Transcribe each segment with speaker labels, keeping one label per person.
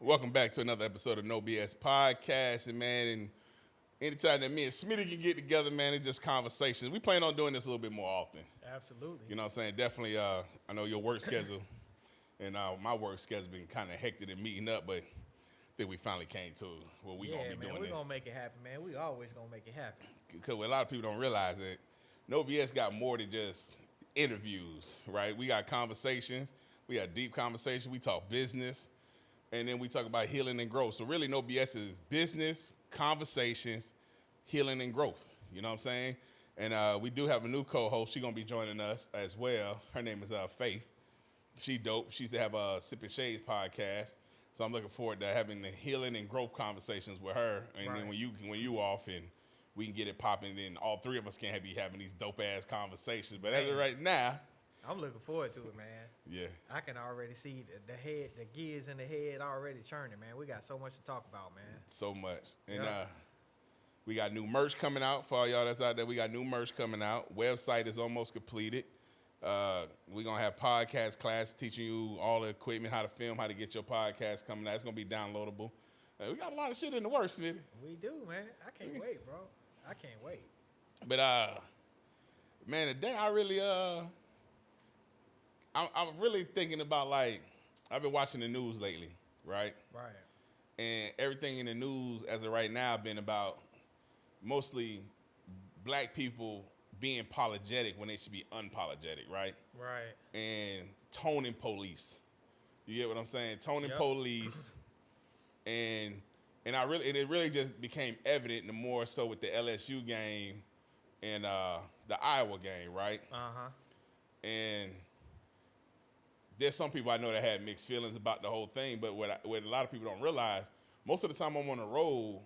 Speaker 1: Welcome back to another episode of Knowbspodcast. And man, and anytime that me and Smitty can get together, man, it's just conversations. We plan on doing this a little bit more often.
Speaker 2: Absolutely.
Speaker 1: You know what I'm saying? Definitely, I know your work schedule and my work schedule been kind of hectic and meeting up, but I think we finally came to what we going to be doing.
Speaker 2: We're going to make it happen, man. We always going to make it happen.
Speaker 1: Because what a lot of people don't realize that No BS got more than just interviews, right? We got conversations. We got deep conversations. We talk business. And then we talk about healing and growth. So really, No BS is business, conversations, healing and growth. You know what I'm saying? And we do have a new co-host. She's going to be joining us as well. Her name is Faith. She dope. She used to have a Sipping Shades podcast. So I'm looking forward to having the healing and growth conversations with her. And
Speaker 2: right.
Speaker 1: Then when you off and we can get it popping, then all three of us can be having these dope-ass conversations. But as of right now,
Speaker 2: I'm looking forward to it, man.
Speaker 1: Yeah.
Speaker 2: I can already see the gears in the head already churning, man. We got so much to talk about, man.
Speaker 1: So much. And we got new merch coming out for all y'all that's out there. We got new merch coming out. Website is almost completed. We're going to have podcast class teaching you all the equipment, how to film, how to get your podcast coming out. It's going to be downloadable. We got a lot of shit in the works, Smitty.
Speaker 2: We do, man. I can't wait, bro. I can't wait.
Speaker 1: But, man, today I really... I'm really thinking about, like, I've been watching the news lately, right?
Speaker 2: Right.
Speaker 1: And everything in the news as of right now been about mostly black people being apologetic when they should be unapologetic, right?
Speaker 2: Right.
Speaker 1: And toning police. You get what I'm saying? Toning police. And it really just became evident the more so with the LSU game and the Iowa game, right?
Speaker 2: Uh-huh.
Speaker 1: And there's some people I know that had mixed feelings about the whole thing, but what a lot of people don't realize, most of the time I'm on the road,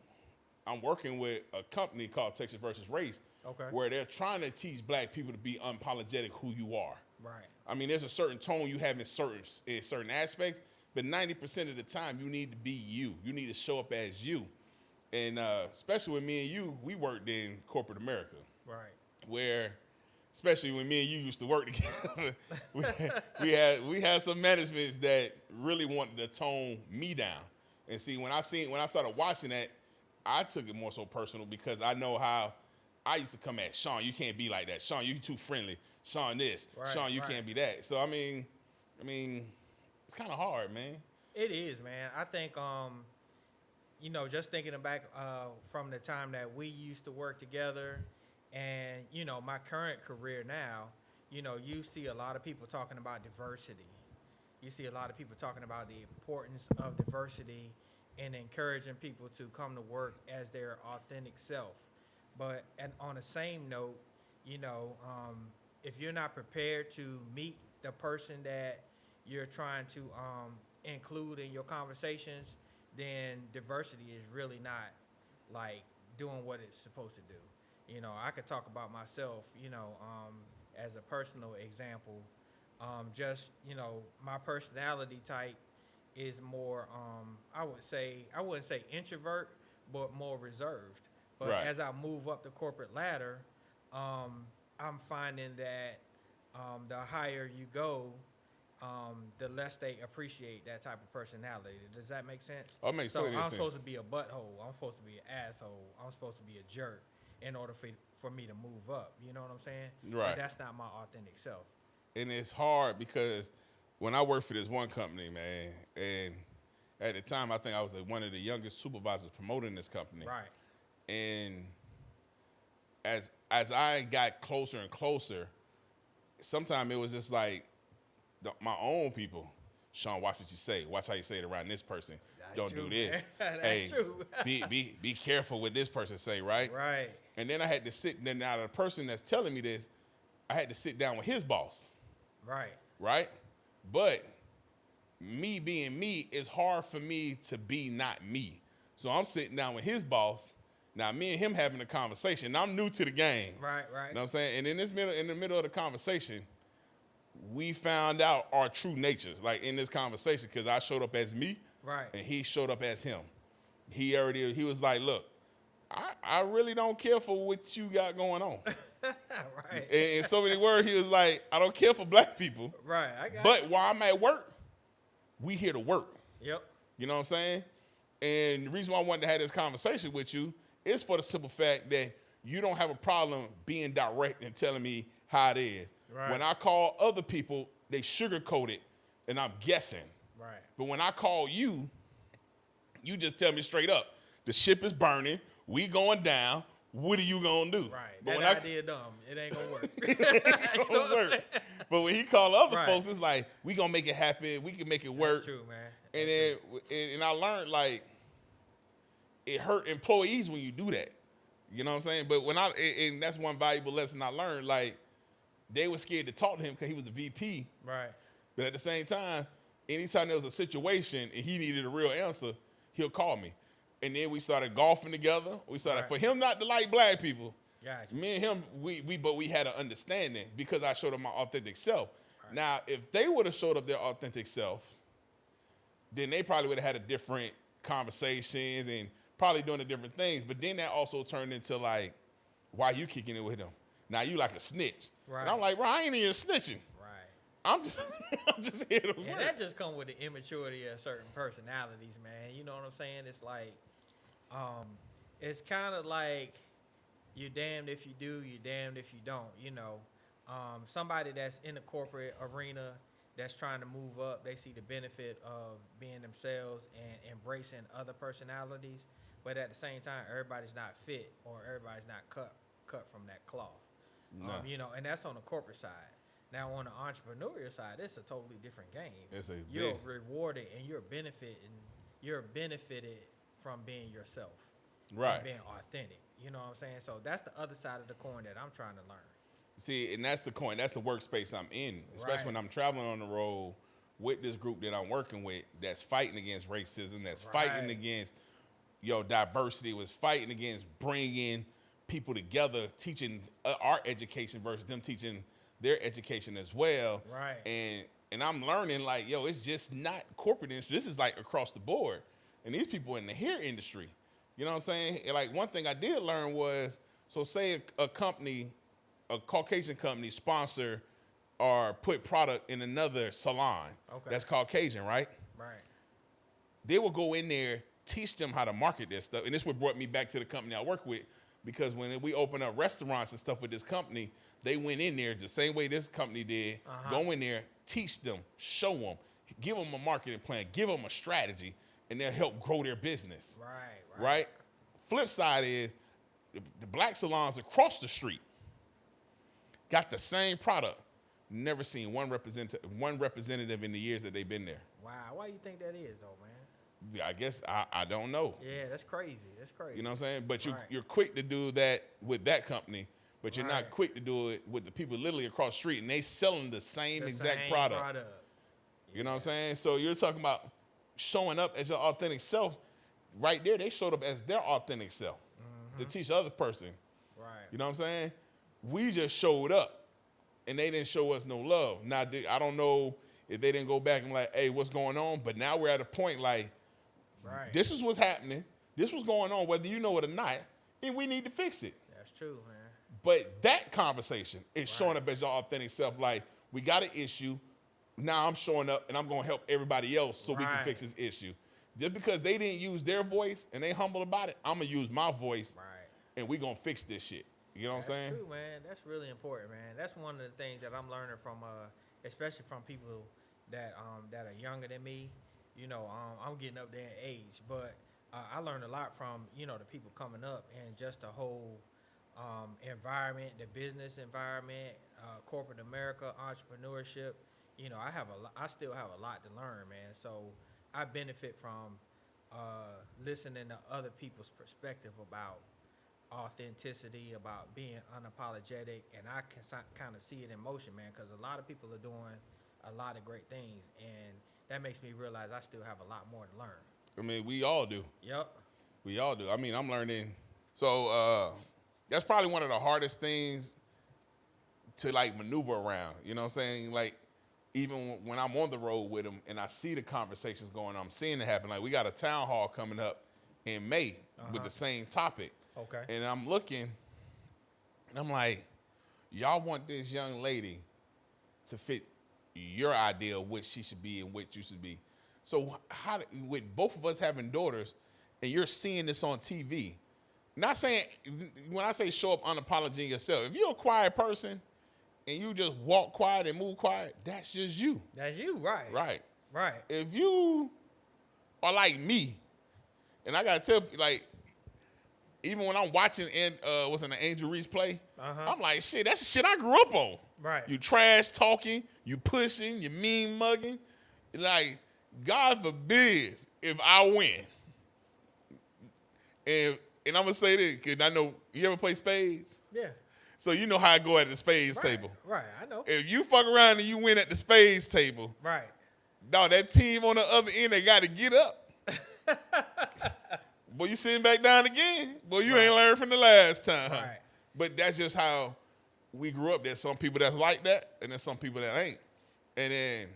Speaker 1: I'm working with a company called Texas versus Race, where they're trying to teach black people to be unapologetic who you are.
Speaker 2: Right.
Speaker 1: I mean, there's a certain tone you have in certain aspects, but 90% of the time you need to be you. You need to show up as you. And especially with me and you, we worked in corporate America.
Speaker 2: Right.
Speaker 1: Where... especially when me and you used to work together, we had some managements that really wanted to tone me down. And see, when I started watching that, I took it more so personal because I know how I used to come at Sean. You can't be like that. Sean, you too friendly. Sean, this.
Speaker 2: Right,
Speaker 1: Sean, you can't be that. So I mean, it's kind of hard, man.
Speaker 2: It is, man. I think just thinking back from the time that we used to work together. And, my current career now, you see a lot of people talking about diversity. You see a lot of people talking about the importance of diversity and encouraging people to come to work as their authentic self. But on the same note, if you're not prepared to meet the person that you're trying to include in your conversations, then diversity is really not, like, doing what it's supposed to do. I could talk about myself, as a personal example. My personality type is more, I wouldn't say introvert, but more reserved. But
Speaker 1: right.
Speaker 2: As I move up the corporate ladder, I'm finding that the higher you go, the less they appreciate that type of personality. Does that make sense?
Speaker 1: Oh, it makes plenty of sense.
Speaker 2: I'm supposed to be a butthole. I'm supposed to be an asshole. I'm supposed to be a jerk in order for me to move up. You know what I'm saying?
Speaker 1: Right.
Speaker 2: But that's not my authentic self.
Speaker 1: And it's hard because when I worked for this one company, man, and at the time I think I was one of the youngest supervisors promoting this company.
Speaker 2: Right.
Speaker 1: And as I got closer and closer, sometimes it was just like my own people. Sean, watch what you say. Watch how you say it around this person.
Speaker 2: That's
Speaker 1: Don't
Speaker 2: true,
Speaker 1: do this.
Speaker 2: That's true.
Speaker 1: be careful what this person say, right?
Speaker 2: Right.
Speaker 1: And then I had to sit. Then now the person that's telling me this, I had to sit down with his boss.
Speaker 2: Right.
Speaker 1: Right. But me being me, it's hard for me to be not me. So I'm sitting down with his boss. Now me and him having a conversation. I'm new to the game.
Speaker 2: Right. Right.
Speaker 1: You know what I'm saying? And in the middle of the conversation, we found out our true natures, like in this conversation, because I showed up as me,
Speaker 2: right,
Speaker 1: and he showed up as him. He was like, look, I really don't care for what you got going on.
Speaker 2: Right.
Speaker 1: In so many words, he was like, I don't care for black people.
Speaker 2: Right. I got
Speaker 1: but while I'm at work, we here to work.
Speaker 2: Yep.
Speaker 1: You know what I'm saying? And the reason why I wanted to have this conversation with you is for the simple fact that you don't have a problem being direct and telling me how it is.
Speaker 2: Right.
Speaker 1: When I call other people, they sugarcoat it, and I'm guessing.
Speaker 2: Right.
Speaker 1: But when I call you, you just tell me straight up, the ship is burning, we going down, what are you going to do?
Speaker 2: Right.
Speaker 1: But
Speaker 2: that idea dumb. It ain't going to work.
Speaker 1: it ain't going to work. But when he call other
Speaker 2: Right.
Speaker 1: folks, it's like, we going to make it happen, we can make it work.
Speaker 2: That's true, man.
Speaker 1: And then, and I learned, like, it hurt employees when you do that. You know what I'm saying? But and that's one valuable lesson I learned. Like, they were scared to talk to him because he was the VP.
Speaker 2: Right.
Speaker 1: But at the same time, anytime there was a situation and he needed a real answer, he'll call me. And then we started golfing together. We started, for him not to like black people,
Speaker 2: Gotcha.
Speaker 1: me and him, we had an understanding because I showed him my authentic self.
Speaker 2: Right.
Speaker 1: Now, if they would have showed up their authentic self, then they probably would have had a different conversations and probably doing the different things. But then that also turned into like, why you kicking it with him? Now you like a snitch.
Speaker 2: Right.
Speaker 1: And I'm like, bro, I ain't even snitching.
Speaker 2: Right.
Speaker 1: I'm just here to work.
Speaker 2: And that just comes with the immaturity of certain personalities, man. You know what I'm saying? It's like, it's kind of like you're damned if you do, you're damned if you don't. You know, somebody that's in the corporate arena that's trying to move up, they see the benefit of being themselves and embracing other personalities. But at the same time, everybody's not fit or everybody's not cut from that cloth.
Speaker 1: Nah.
Speaker 2: You know, and that's on the corporate side. Now on the entrepreneurial side, it's a totally different game. You're rewarded and you're benefited from being yourself.
Speaker 1: Right.
Speaker 2: And being authentic. You know what I'm saying? So that's the other side of the coin that I'm trying to learn.
Speaker 1: See, and that's the coin. That's the workspace I'm in, especially
Speaker 2: Right.
Speaker 1: when I'm traveling on the road with this group that I'm working with that's fighting against racism, that's fighting against diversity, was fighting against bringing people together, teaching our education versus them teaching their education as well.
Speaker 2: Right.
Speaker 1: And I'm learning like, it's just not corporate industry. This is like across the board. And these people in the hair industry, you know what I'm saying? And like one thing I did learn was, so say a company, a Caucasian company sponsor or put product in another salon that's Caucasian, right?
Speaker 2: Right.
Speaker 1: They will go in there, teach them how to market their stuff. And this what brought me back to the company I work with, because when we opened up restaurants and stuff with this company, they went in there the same way this company did, go in there, teach them, show them, give them a marketing plan, give them a strategy, and they'll help grow their business. Right? Flip side is the black salons across the street got the same product. Never seen one representative in the years that they've been there.
Speaker 2: Wow. Why you think that is, though, man?
Speaker 1: I guess I don't know.
Speaker 2: Yeah, that's crazy. You
Speaker 1: know what I'm saying? But you're quick to do that with that company, but you're not quick to do it with the people literally across the street, and they selling the same exact product. You know what I'm saying? So you're talking about showing up as your authentic self. Right there, they showed up as their authentic self to teach the other person.
Speaker 2: Right.
Speaker 1: You know what I'm saying? We just showed up, and they didn't show us no love. Now, I don't know if they didn't go back and like, hey, what's going on? But now we're at a point like, this is what's happening. This was going on, whether you know it or not, and we need to fix it.
Speaker 2: That's true, man.
Speaker 1: But that conversation is showing up as your authentic self. Like, we got an issue. Now I'm showing up, and I'm going to help everybody else so we can fix this issue. Just because they didn't use their voice and they humble about it, I'm going to use my voice, and we're going to fix this shit. You know what I'm saying?
Speaker 2: That's true, man. That's really important, man. That's one of the things that I'm learning from, especially from people that are younger than me. You know, I'm getting up there in age, but I learned a lot from, the people coming up and just the whole environment, the business environment, corporate America, entrepreneurship. I still have a lot to learn, man. So I benefit from listening to other people's perspective about authenticity, about being unapologetic, and I can kind of see it in motion, man, because a lot of people are doing a lot of great things, and that makes me realize I still have a lot more to learn.
Speaker 1: I mean, we all do.
Speaker 2: Yep.
Speaker 1: We all do. I mean, I'm learning. So that's probably one of the hardest things to, like, maneuver around. You know what I'm saying? Like, even when I'm on the road with them and I see the conversations going on, I'm seeing it happen. Like, we got a town hall coming up in May with the same topic.
Speaker 2: Okay.
Speaker 1: And I'm looking, and I'm like, y'all want this young lady to fit your idea of what she should be and what you should be. So with both of us having daughters, and you're seeing this on TV, not saying, when I say show up unapologetic yourself, if you're a quiet person and you just walk quiet and move quiet, that's just you.
Speaker 2: That's you, right?
Speaker 1: Right. If you are like me, and I gotta tell, like, even when I'm watching what's in the Angel Reese play, I'm like, shit, that's the shit I grew up on.
Speaker 2: Right.
Speaker 1: You trash talking, you pushing, you mean mugging. Like, God forbid if I win. And I'm gonna say this, because I know, you ever play spades?
Speaker 2: Yeah.
Speaker 1: So you know how I go at the spades table.
Speaker 2: Right, I know.
Speaker 1: If you fuck around and you win at the spades table,
Speaker 2: right.
Speaker 1: dog, that team on the other end, they got to get up. Boy, you sitting back down again. Boy, you ain't learned from the last time.
Speaker 2: Right.
Speaker 1: But that's just how we grew up. There's some people that's like that, and there's some people that ain't. And then,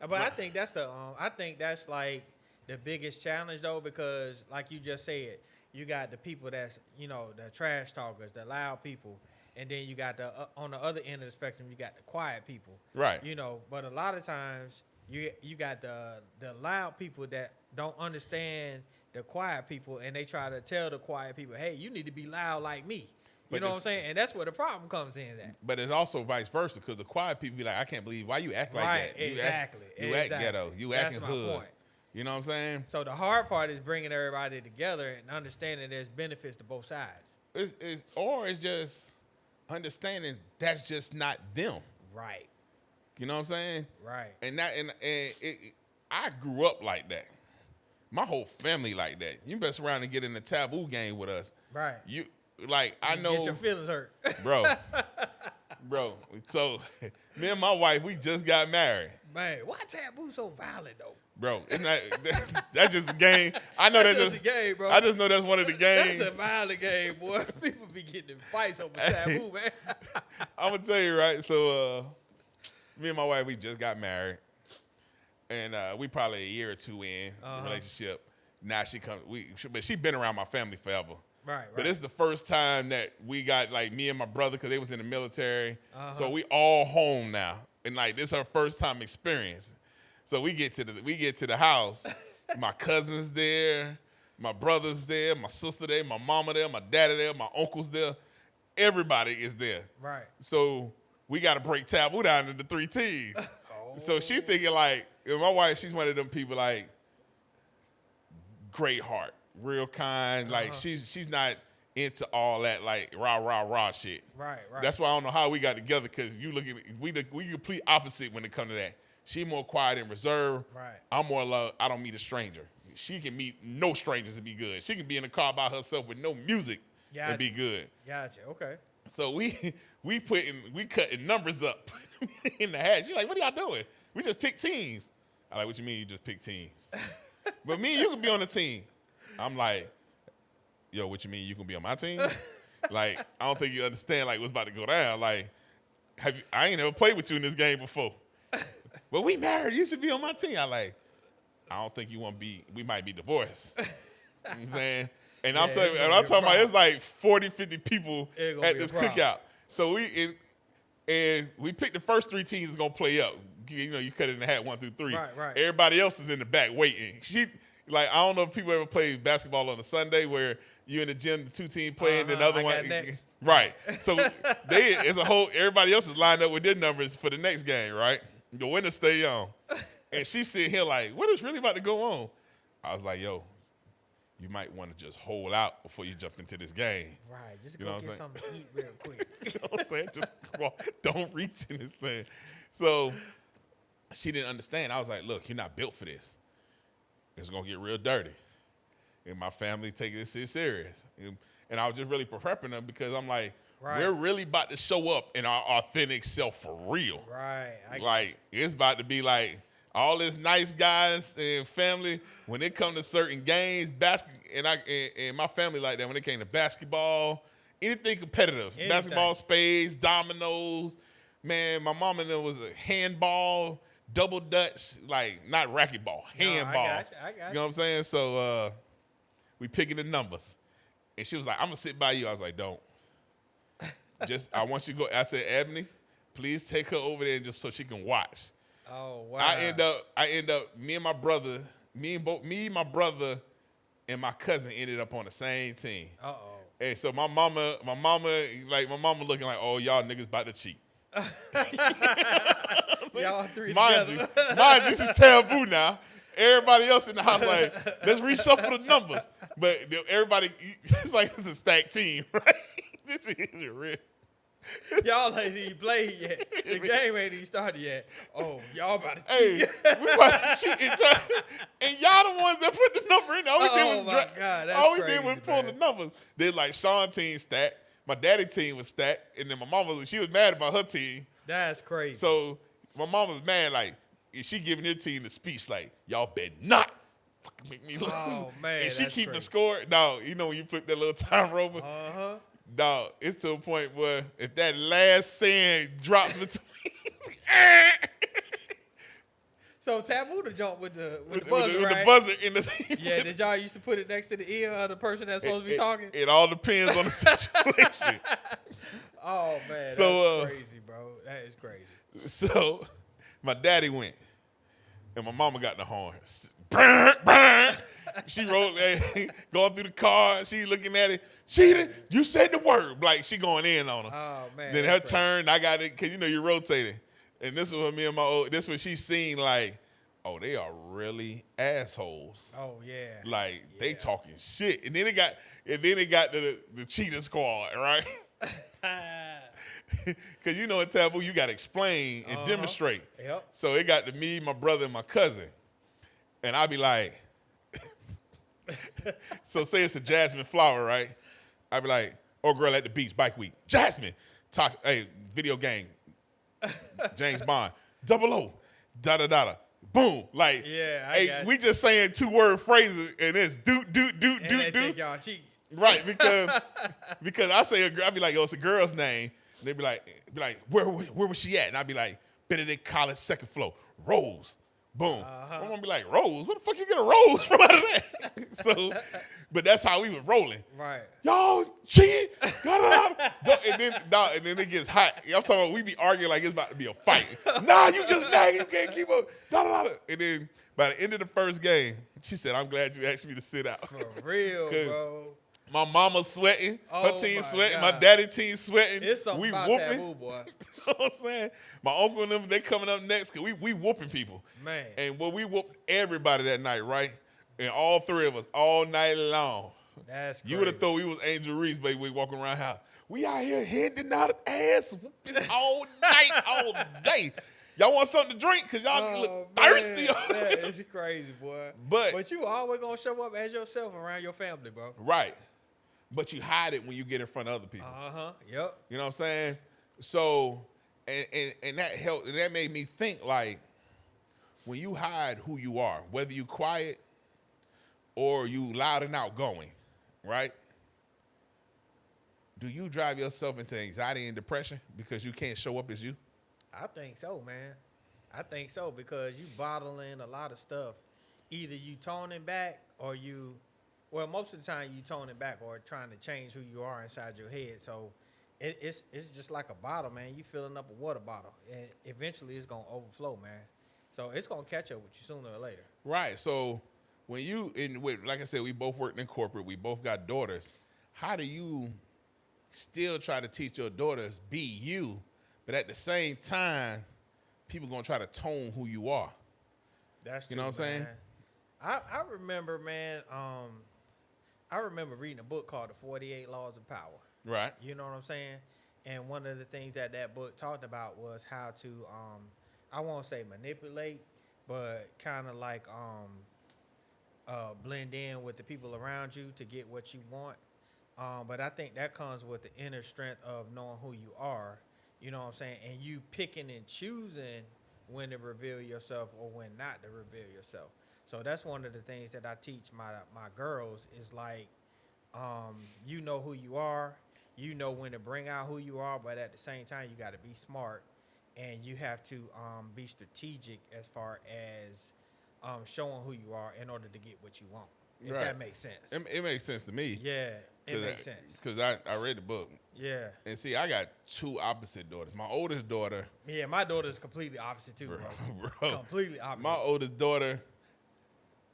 Speaker 2: but I think that's like the biggest challenge though, because like you just said, you got the people that's, you know, the trash talkers, the loud people, and then you got the on the other end of the spectrum, you got the quiet people.
Speaker 1: Right.
Speaker 2: You know, but a lot of times you got the loud people that don't understand the quiet people, and they try to tell the quiet people, hey, you need to be loud like me. You know what I'm saying? And that's where the problem comes in at.
Speaker 1: But it's also vice versa, because the quiet people be like, I can't believe why you act like that.
Speaker 2: Exactly.
Speaker 1: You act ghetto. You acting hood.
Speaker 2: Point.
Speaker 1: You know what I'm saying?
Speaker 2: So the hard part is bringing everybody together and understanding there's benefits to both sides.
Speaker 1: It's just understanding that's just not them.
Speaker 2: Right.
Speaker 1: You know what I'm saying?
Speaker 2: Right.
Speaker 1: And I grew up like that. My whole family like that. You mess around and get in the taboo game with us.
Speaker 2: Right.
Speaker 1: I know.
Speaker 2: Get your feelings hurt.
Speaker 1: Bro. So me and my wife, we just got married.
Speaker 2: Man, why taboo so violent though?
Speaker 1: Bro, it's not, that's just a game. I know that's just
Speaker 2: a game, bro.
Speaker 1: I just know that's one of the games.
Speaker 2: That's a violent game, boy. People be getting in fights over taboo, man.
Speaker 1: I'm gonna tell you, right? So me and my wife, we just got married. And we probably a year or two in the relationship. Now but she been around my family forever.
Speaker 2: Right.
Speaker 1: But it's the first time that we got, like, me and my brother, because they was in the military. So we all home now. And, like, this is her first time experience. So we get to the house. My cousin's there. My brother's there. My sister there. My mama there. My daddy there. My uncle's there. Everybody is there.
Speaker 2: Right.
Speaker 1: So we got to break taboo down into 3 T's. So she's thinking, like, my wife, she's one of them people, like, great heart, real kind. Like, she's not into all that, like, rah shit.
Speaker 2: Right.
Speaker 1: That's why I don't know how we got together, because we complete opposite when it comes to that. She more quiet and reserved.
Speaker 2: Right.
Speaker 1: I'm more love. I don't meet a stranger. She can meet no strangers and be good. She can be in the car by herself with no music and be good.
Speaker 2: Gotcha. Okay.
Speaker 1: So we cutting numbers up in the hat. She's like, what are y'all doing? We just pick teams. I like, what you mean you just pick teams? But me and you can be on the team. I'm like, yo, what you mean you can be on my team? Like, I don't think you understand, like, what's about to go down. Like, I ain't never played with you in this game before. But we married. You should be on my team. I don't think you want to be. We might be divorced. You know what I'm saying? And I'm talking about, it's like 40, 50 people at this cookout. So we picked the first 3 teams that's going to play up. You know, you cut it in the hat 1 through 3.
Speaker 2: Right.
Speaker 1: Everybody else is in the back waiting. I don't know if people ever played basketball on a Sunday where you in the gym, the 2 teams playing, and the other one.
Speaker 2: Next.
Speaker 1: Right. So everybody else is lined up with their numbers for the next game, right? The winner stay on. And she's sitting here like, what is really about to go on? I was like, yo, you might want to just hold out before you jump into this game.
Speaker 2: Right. Just go get something to eat real quick.
Speaker 1: You know what I'm saying? Just don't reach in this thing. So she didn't understand. I was like, look, you're not built for this. It's going to get real dirty. And my family take this shit serious. And I was just really prepping them, because I'm like, we're really about to show up in our authentic self for real.
Speaker 2: Right.
Speaker 1: It's about to be like all this nice guys and family. When it comes to certain games, and my family like that, when it came to basketball, anything competitive, basketball, spades, dominoes. Man, my mom and them was a handball, double dutch, like not racquetball, handball.
Speaker 2: I got you.
Speaker 1: You know what I'm saying? So we picking the numbers. And she was like, I'm going to sit by you. I was like, don't. I want you to go. I said, Ebony, please take her over there just so she can watch.
Speaker 2: Oh wow.
Speaker 1: I end up, me and my brother, my brother, and my cousin ended up on the same team. And so my mama looking like, oh, y'all niggas about to cheat.
Speaker 2: Y'all three
Speaker 1: mind
Speaker 2: together.
Speaker 1: This is taboo now. Everybody else in the house like, let's reshuffle the numbers. But everybody, it's like it's a stacked team, right? This is real.
Speaker 2: Y'all ain't even played yet. The game ain't even started yet. Oh, y'all about to
Speaker 1: Hey,
Speaker 2: cheat.
Speaker 1: we about to cheat and y'all the ones that put the number in. All we did was pull the numbers. Then like Sean team stacked. My daddy team was stacked. And then my mama, she was mad about her team.
Speaker 2: That's crazy.
Speaker 1: So my mom was mad, like, she giving her team the speech, like, y'all better not fucking make me lose.
Speaker 2: Oh, man,
Speaker 1: and she
Speaker 2: that's
Speaker 1: keeping
Speaker 2: crazy.
Speaker 1: score. No, you know when you flip that little time over?
Speaker 2: Uh-huh.
Speaker 1: No, it's to a point where if that last sand drops between...
Speaker 2: So taboo to jump with the buzzer,
Speaker 1: with
Speaker 2: right?
Speaker 1: the buzzer in the...
Speaker 2: Yeah, did y'all used to put it next to the ear of the person that's supposed to be talking?
Speaker 1: It all depends on the situation.
Speaker 2: Oh, man,
Speaker 1: So,
Speaker 2: that's crazy, bro. That is crazy.
Speaker 1: So, my daddy went, and my mama got the horn. Brr, brr. She rolled, going through the car. She looking at it. You said the word. Like, she going in on her.
Speaker 2: Oh, man.
Speaker 1: Then her turn, I got it, because, you know, you're rotating. And this was me and this was she seen, like, oh, they are really assholes.
Speaker 2: Oh, yeah.
Speaker 1: Like, they talking shit. And then it got to the cheating squad, right? Because you know in taboo, you got to explain and demonstrate.
Speaker 2: Yep.
Speaker 1: So it got to me, my brother, and my cousin. And I be like, so say it's a Jasmine flower, right? I be like, oh, girl at the beach, bike week. Jasmine, video game, James Bond, 00, da-da-da-da. Boom. Like, we just saying 2-word phrases, and it's do.
Speaker 2: Think y'all cheat.
Speaker 1: Right, because I say I be like, oh, it's a girl's name. And they be like, where was she at? And I be like, Benedict College, second floor, Rose. Boom. I'm gonna be like, Rose? Where the fuck you get a rose from out of that? So, but that's how we was rolling.
Speaker 2: Right.
Speaker 1: Y'all cheating. And then it gets hot. I'm talking about we be arguing like it's about to be a fight. Nah, you just nagging. You can't keep up. And then by the end of the first game, she said, I'm glad you asked me to sit out.
Speaker 2: For real, bro.
Speaker 1: My mama's sweating. Her team sweating.
Speaker 2: God.
Speaker 1: My daddy team sweating.
Speaker 2: It's something about taboo, boy.
Speaker 1: You know what I'm saying? My uncle and them, they coming up next because we whooping people.
Speaker 2: Man.
Speaker 1: And we whooped everybody that night, right? And all three of us, all night long.
Speaker 2: That's crazy.
Speaker 1: You would have thought we was Angel Reese, baby, we walking around the house. We out here handing out ass whooping all night, all day. Y'all want something to drink? Because y'all look thirsty.
Speaker 2: That is crazy, boy. But you always going to show up as yourself around your family, bro.
Speaker 1: Right. But you hide it when you get in front of other people.
Speaker 2: Yep.
Speaker 1: You know what I'm saying? So, and that helped. And that made me think, like, when you hide who you are, whether you quiet or you loud and outgoing, right? Do you drive yourself into anxiety and depression because you can't show up as you?
Speaker 2: I think so, man. I think so because you bottling a lot of stuff. Either you toning back or well, most of the time you toning back or trying to change who you are inside your head. So it's just like a bottle, man. You filling up a water bottle, and eventually it's gonna overflow, man. So it's gonna catch up with you sooner or later.
Speaker 1: Right. So when like I said, we both worked in corporate. We both got daughters. How do you still try to teach your daughters be you, but at the same time, people gonna try to tone who you are?
Speaker 2: That's true,
Speaker 1: you know what I'm saying?
Speaker 2: I remember, man. I remember reading a book called The 48 Laws of Power.
Speaker 1: Right.
Speaker 2: You know what I'm saying? And one of the things that book talked about was how to, I won't say manipulate, but kind of like blend in with the people around you to get what you want. But I think that comes with the inner strength of knowing who you are. You know what I'm saying? And you picking and choosing when to reveal yourself or when not to reveal yourself. So that's one of the things that I teach my girls is like, you know who you are, you know when to bring out who you are, but at the same time, you got to be smart and you have to be strategic as far as showing who you are in order to get what you want. If that makes sense.
Speaker 1: It makes sense to me.
Speaker 2: Yeah, it makes sense.
Speaker 1: Because I read the book.
Speaker 2: Yeah.
Speaker 1: And see, I got two opposite daughters. My oldest daughter.
Speaker 2: Yeah, my daughter's completely opposite too, bro. Completely opposite.
Speaker 1: My oldest daughter,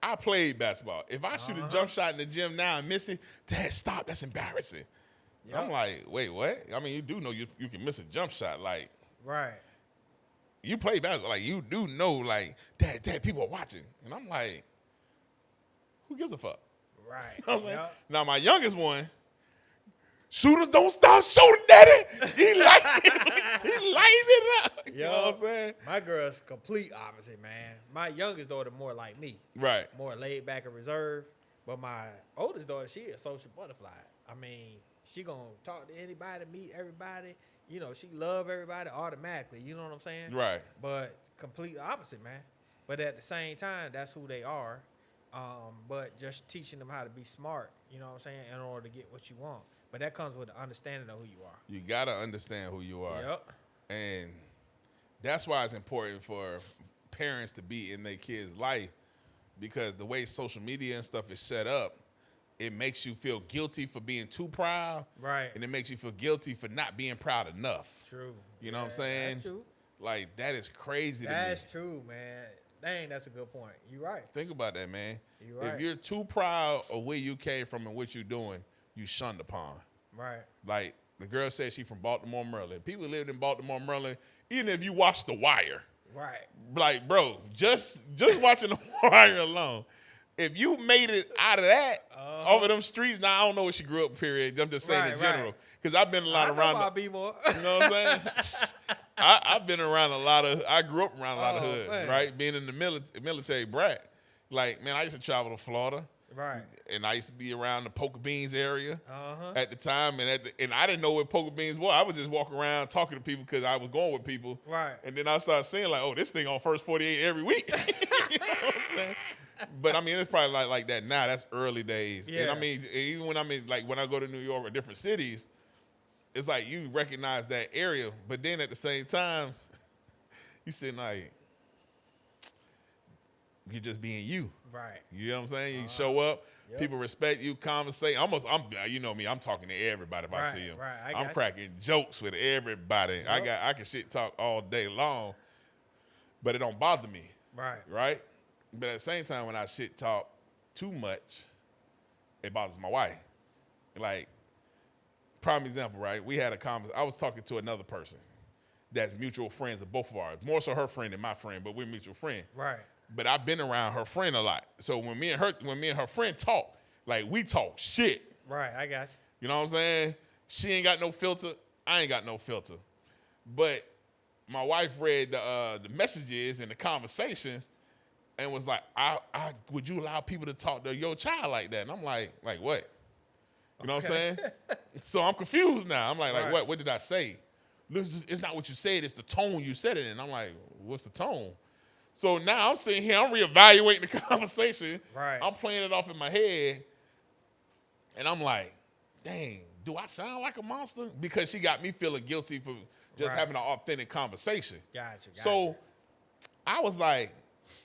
Speaker 1: I played basketball. If I shoot a jump shot in the gym now and miss it, Dad, stop. That's embarrassing. Yep. I'm like, wait, what? I mean, you do know you can miss a jump shot. Like,
Speaker 2: right.
Speaker 1: You play basketball. Like, you do know, like, Dad, people are watching. And I'm like, who gives a fuck?
Speaker 2: Right.
Speaker 1: You know what I'm saying? Now, my youngest one, shooters don't stop shooting, Daddy. He lighting it up. You know what I'm saying?
Speaker 2: My girl's complete opposite, man. My youngest daughter more like me.
Speaker 1: Right.
Speaker 2: More laid back and reserved. But my oldest daughter, she a social butterfly. I mean, she gonna talk to anybody, meet everybody. You know, she love everybody automatically. You know what I'm saying?
Speaker 1: Right.
Speaker 2: But complete opposite, man. But at the same time, that's who they are. But just teaching them how to be smart, you know what I'm saying, in order to get what you want. But that comes with the understanding of who you are.
Speaker 1: You got to understand who you are.
Speaker 2: Yep.
Speaker 1: And that's why it's important for parents to be in their kids' life, because the way social media and stuff is set up, it makes you feel guilty for being too proud.
Speaker 2: Right.
Speaker 1: And it makes you feel guilty for not being proud enough.
Speaker 2: True.
Speaker 1: You know what I'm saying?
Speaker 2: That's true.
Speaker 1: Like, that is crazy to me.
Speaker 2: That's true, man. Dang, that's a good point. You're right.
Speaker 1: Think about that, man.
Speaker 2: You're right.
Speaker 1: If you're too proud of where you came from and what you're doing, you shunned upon.
Speaker 2: Right.
Speaker 1: Like, the girl said she from Baltimore, Maryland. People lived in Baltimore, Maryland, even if you watch The Wire.
Speaker 2: Right.
Speaker 1: Like, bro, just watching The Wire alone, if you made it out of that, over them streets, now I don't know where she grew up, period. I'm just saying in general. Because I've been a lot around.
Speaker 2: You know
Speaker 1: what I'm saying? I've been around a lot of, I grew up around a lot of hoods,
Speaker 2: man.
Speaker 1: right? Being in the military brat. Like, man, I used to travel to Florida.
Speaker 2: Right.
Speaker 1: And I used to be around the Poker Beans area at the time. And I didn't know what Poker Beans was. I would just walk around talking to people because I was going with people.
Speaker 2: Right.
Speaker 1: And then I started seeing, like, oh, this thing on First 48 every week. You know what I'm saying? But, I mean, it's probably like that now. That's early days.
Speaker 2: Yeah.
Speaker 1: And, I mean, even when when I go to New York or different cities, it's like you recognize that area. But then at the same time, you sitting like, you're just being you.
Speaker 2: Right.
Speaker 1: You know what I'm saying? You show up, people respect you, conversate. You know me, I'm talking to everybody if I see them.
Speaker 2: Right.
Speaker 1: I'm cracking jokes with everybody.
Speaker 2: Yep.
Speaker 1: I can shit talk all day long, but it don't bother me. Right? But at the same time, when I shit talk too much, it bothers my wife. Like, prime example, right? We had a conversation. I was talking to another person that's mutual friends of both of ours. More so her friend than my friend, but we're mutual friends.
Speaker 2: Right.
Speaker 1: But I've been around her friend a lot. So when me and her friend talk, like, we talk shit.
Speaker 2: Right, I got you.
Speaker 1: You know what I'm saying? She ain't got no filter. I ain't got no filter. But my wife read the messages and the conversations and was like, would you allow people to talk to your child like that? And I'm like what? You know what I'm saying? So I'm confused now. I'm like
Speaker 2: right.
Speaker 1: What did I say? It's not what you said. It's the tone you said it in. I'm like, what's the tone? So now I'm sitting here, I'm reevaluating the conversation.
Speaker 2: Right.
Speaker 1: I'm playing it off in my head. And I'm like, dang, do I sound like a monster? Because she got me feeling guilty for just having an authentic conversation.
Speaker 2: Gotcha.
Speaker 1: So I was like,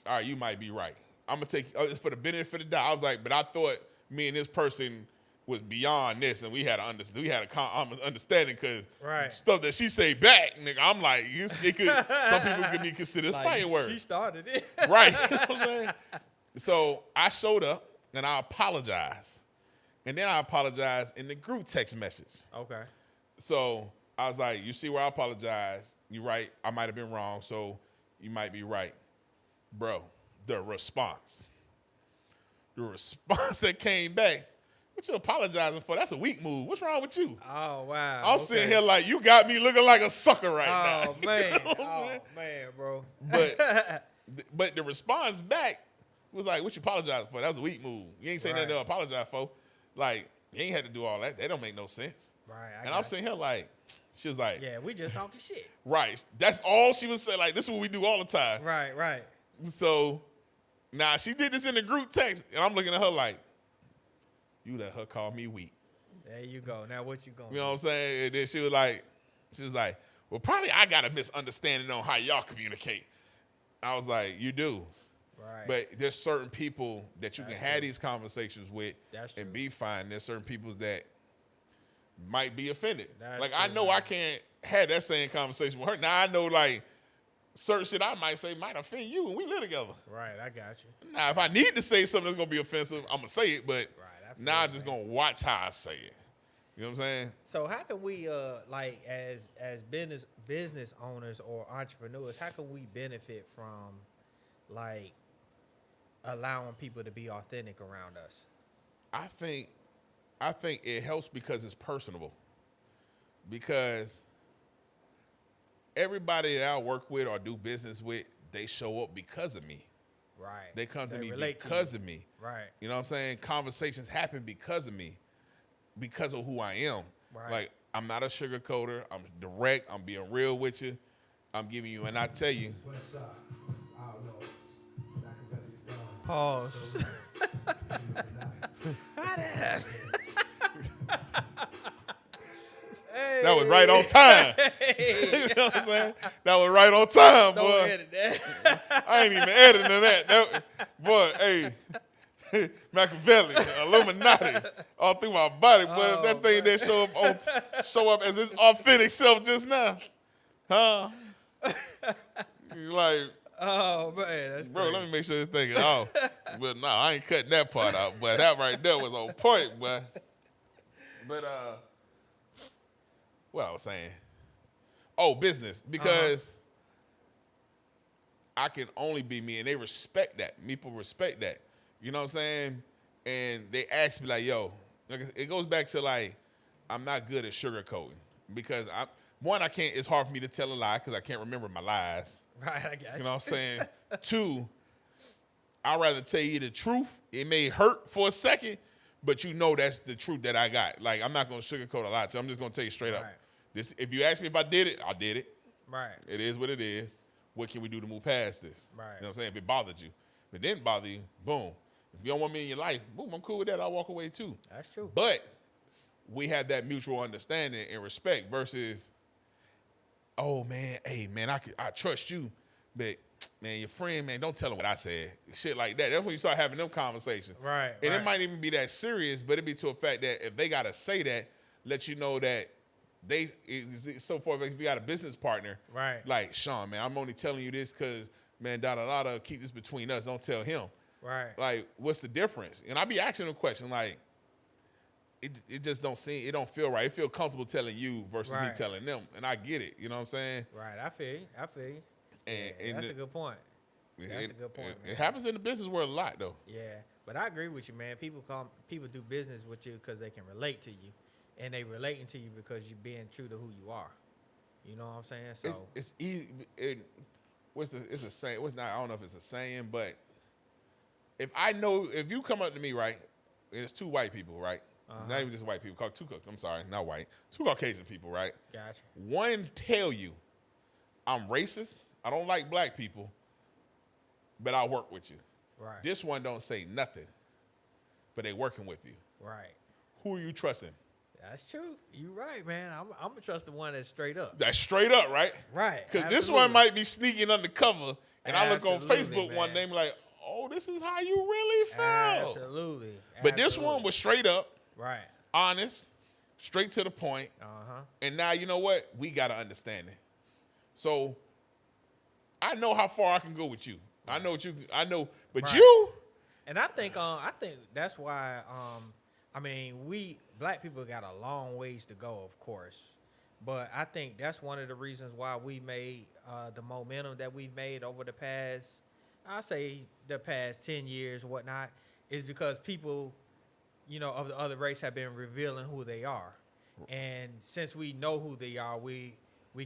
Speaker 1: all right, you might be right. I'm going to take it's for the benefit of the doubt. I was like, but I thought me and this person was beyond this, and we had an understanding because stuff that she say back, nigga, I'm like, it could some people could be considered like, fighting words.
Speaker 2: She started it.
Speaker 1: Right. You know what I'm saying? So I showed up, and I apologized. And then I apologized in the group text message.
Speaker 2: Okay.
Speaker 1: So I was like, you see where I apologize. You're right. I might have been wrong, so you might be right. Bro, the response that came back, what you apologizing for? That's a weak move. What's wrong with you?
Speaker 2: Oh, wow.
Speaker 1: I'm sitting here like, you got me looking like a sucker right now.
Speaker 2: Oh, man. You know man, bro.
Speaker 1: But the response back was like, what you apologizing for? That was a weak move. You ain't saying nothing to apologize for. Like, you ain't had to do all that. That don't make no sense.
Speaker 2: Right.
Speaker 1: And I'm sitting here like, she was like.
Speaker 2: Yeah, we just talking shit.
Speaker 1: Right. That's all she was saying. Like, this is what we do all the time.
Speaker 2: Right.
Speaker 1: So, now she did this in the group text, and I'm looking at her like, you let her call me weak.
Speaker 2: There you go. Now what you going to do?
Speaker 1: You know what I'm saying? And then she was like, well, probably I got a misunderstanding on how y'all communicate. I was like, you do.
Speaker 2: Right.
Speaker 1: But there's certain people that you
Speaker 2: That's
Speaker 1: can have
Speaker 2: true.
Speaker 1: these conversations with
Speaker 2: That's
Speaker 1: and
Speaker 2: true.
Speaker 1: be fine. There's certain people that might be offended.
Speaker 2: That's
Speaker 1: like
Speaker 2: true,
Speaker 1: I know
Speaker 2: man.
Speaker 1: I can't have that same conversation with her. Now I know like certain shit I might say might offend you, and we live together.
Speaker 2: Right, I got you.
Speaker 1: Now if I need to say something that's gonna be offensive, I'm gonna say it. But
Speaker 2: Right, I feel
Speaker 1: now I'm
Speaker 2: you,
Speaker 1: just
Speaker 2: man.
Speaker 1: gonna watch how I say it. You know what I'm saying?
Speaker 2: So how can we like as business owners or entrepreneurs, how can we benefit from like allowing people to be authentic around us?
Speaker 1: I think it helps because it's personable. Because everybody that I work with or do business with, they show up because of me.
Speaker 2: Right.
Speaker 1: They come to me
Speaker 2: relate to
Speaker 1: because
Speaker 2: you.
Speaker 1: of me.
Speaker 2: Right.
Speaker 1: You know what I'm saying? Conversations happen because of me, because of who I am.
Speaker 2: Right.
Speaker 1: Like, I'm not a sugarcoater. I'm direct. I'm being real with you. I'm giving you, and I tell you.
Speaker 3: West side. I don't know. Machiavelli gone.
Speaker 2: Pause. Hey.
Speaker 1: That was right on time. You know what I'm saying? That was right on time,
Speaker 2: Don't
Speaker 1: boy.
Speaker 2: edit that.
Speaker 1: I ain't even editing that. Boy, hey, Machiavelli, Illuminati, all through my body. But that thing that show up as its authentic self just now, huh? You like,
Speaker 2: Oh man, that's
Speaker 1: bro,
Speaker 2: crazy.
Speaker 1: let me make sure this thing is off. But no, I ain't cutting that part out. But that right there was on point, boy. But what I was saying? Oh, business, because I can only be me, and they respect that. People respect that. You know what I'm saying? And they ask me like, "Yo," it goes back to like, I'm not good at sugarcoating because I can't. It's hard for me to tell a lie because I can't remember my lies.
Speaker 2: Right, I got you.
Speaker 1: You know what I'm saying? Two, I'd rather tell you the truth. It may hurt for a second, but you know that's the truth that I got. Like, I'm not going to sugarcoat a lot. So I'm just going to tell you straight up.
Speaker 2: Right.
Speaker 1: This, if you ask me if I did it, I did it.
Speaker 2: Right.
Speaker 1: It is what it is. What can we do to move past this?
Speaker 2: Right.
Speaker 1: You know what I'm saying? If it bothered you. If it didn't bother you, boom. If you don't want me in your life, boom, I'm cool with that. I'll walk away too.
Speaker 2: That's true.
Speaker 1: But we have that mutual understanding and respect versus, oh, man, hey, man, I trust you. But, man, your friend, man, don't tell him what I said. Shit like that. That's when you start having them conversations.
Speaker 2: Right.
Speaker 1: And
Speaker 2: right.
Speaker 1: it might even be that serious, but it be to a fact that if they got to say that, let you know that so far, if you got a business partner,
Speaker 2: Right.
Speaker 1: like, Sean, man, I'm only telling you this because, man, da-da-da-da, keep this between us. Don't tell him.
Speaker 2: Right.
Speaker 1: Like, what's the difference? And I be asking them questions like, it just don't seem, it don't feel right. It feel comfortable telling you versus me
Speaker 2: Right.
Speaker 1: telling them. And I get it. You know what I'm saying?
Speaker 2: Right. I feel you.
Speaker 1: And
Speaker 2: That's a good point. That's a good point, man.
Speaker 1: It happens in the business world a lot, though.
Speaker 2: Yeah, but I agree with you, man. People do business with you because they can relate to you, and they relating to you because you're being true to who you are. You know what I'm saying? So
Speaker 1: It's easy. It's a saying. I don't know if it's a saying, but if you come up to me, right, and it's two white people, right? Not even just white people. I'm sorry, not white. Two Caucasian people, right?
Speaker 2: Gotcha.
Speaker 1: One tell you, I'm racist. I don't like black people, but I work with you.
Speaker 2: Right.
Speaker 1: This one don't say nothing, but they working with you.
Speaker 2: Right.
Speaker 1: Who are you trusting?
Speaker 2: That's true. You right, man. I'm gonna trust the one that's straight up.
Speaker 1: That's straight up, right?
Speaker 2: Right.
Speaker 1: Because this one might be sneaking undercover, and I look on
Speaker 2: Absolutely,
Speaker 1: Facebook one
Speaker 2: man.
Speaker 1: day and be like, oh, this is how you really feel.
Speaker 2: Absolutely.
Speaker 1: But this one was straight up,
Speaker 2: right.
Speaker 1: honest, straight to the point. And now, you know what? We got to understand it. So I know how far I can go with you. I know but
Speaker 2: Right.
Speaker 1: you,
Speaker 2: And I think that's why we black people got a long ways to go, of course. But I think that's one of the reasons why we made the momentum that we've made over the past, I'll say the past 10 years, whatnot, is because people, of the other race have been revealing who they are. And since we know who they are, we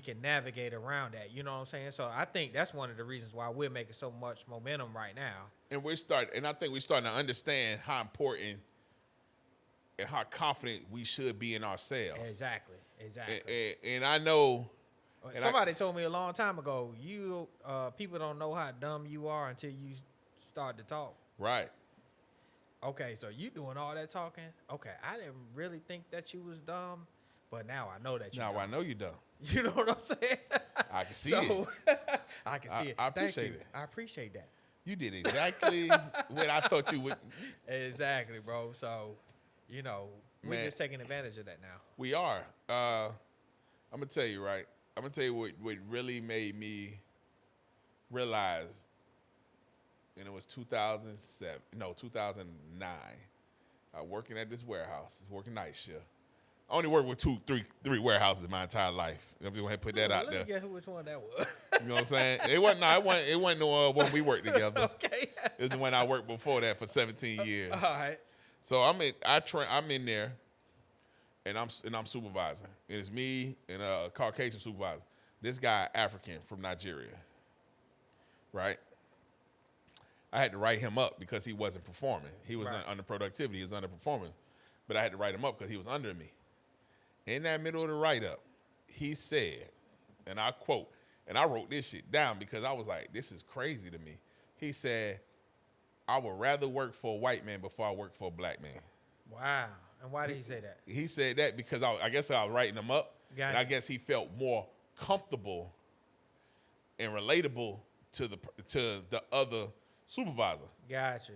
Speaker 2: can navigate around that. You know what I'm saying? So I think that's one of the reasons why we're making so much momentum right now.
Speaker 1: and I think we're starting to understand how important and how confident we should be in ourselves.
Speaker 2: Exactly.
Speaker 1: And I know.
Speaker 2: Somebody told me a long time ago, people don't know how dumb you are until you start to talk.
Speaker 1: Right.
Speaker 2: Okay, so you doing all that talking? Okay, I didn't really think that you was dumb, but now I know that you
Speaker 1: Now
Speaker 2: dumb.
Speaker 1: I know you're dumb.
Speaker 2: You know what I'm saying?
Speaker 1: I can see it.
Speaker 2: I can see it.
Speaker 1: I
Speaker 2: Thank
Speaker 1: appreciate
Speaker 2: you.
Speaker 1: it.
Speaker 2: I appreciate that.
Speaker 1: You did exactly what I thought you would.
Speaker 2: Exactly, bro. So, you know, we're
Speaker 1: Man.
Speaker 2: just taking advantage of that now.
Speaker 1: We are. I'm gonna tell you, right? I'm gonna tell you what really made me realize, and it was 2009. I working at this warehouse, working night shift. I only worked with three warehouses my entire life. I'm just gonna put that out there.
Speaker 2: Let me guess which one that was.
Speaker 1: You know what I'm saying? It wasn't no one we worked together.
Speaker 2: Okay.
Speaker 1: It's the one I worked before that for 17 years.
Speaker 2: All right.
Speaker 1: So I'm in there, and I'm supervising. And it's me and a Caucasian supervisor. This guy African from Nigeria, right? I had to write him up because he wasn't performing. He was under productivity. He was underperforming, but I had to write him up because he was under me. In that middle of the write-up, he said, and I quote, and I wrote this shit down because I was like, this is crazy to me. He said, I would rather work for a white man before I work for a black man.
Speaker 2: Wow. And why did he say that?
Speaker 1: He said that because I guess I was writing him up, and I guess he felt more comfortable and relatable to the other supervisor.
Speaker 2: Gotcha.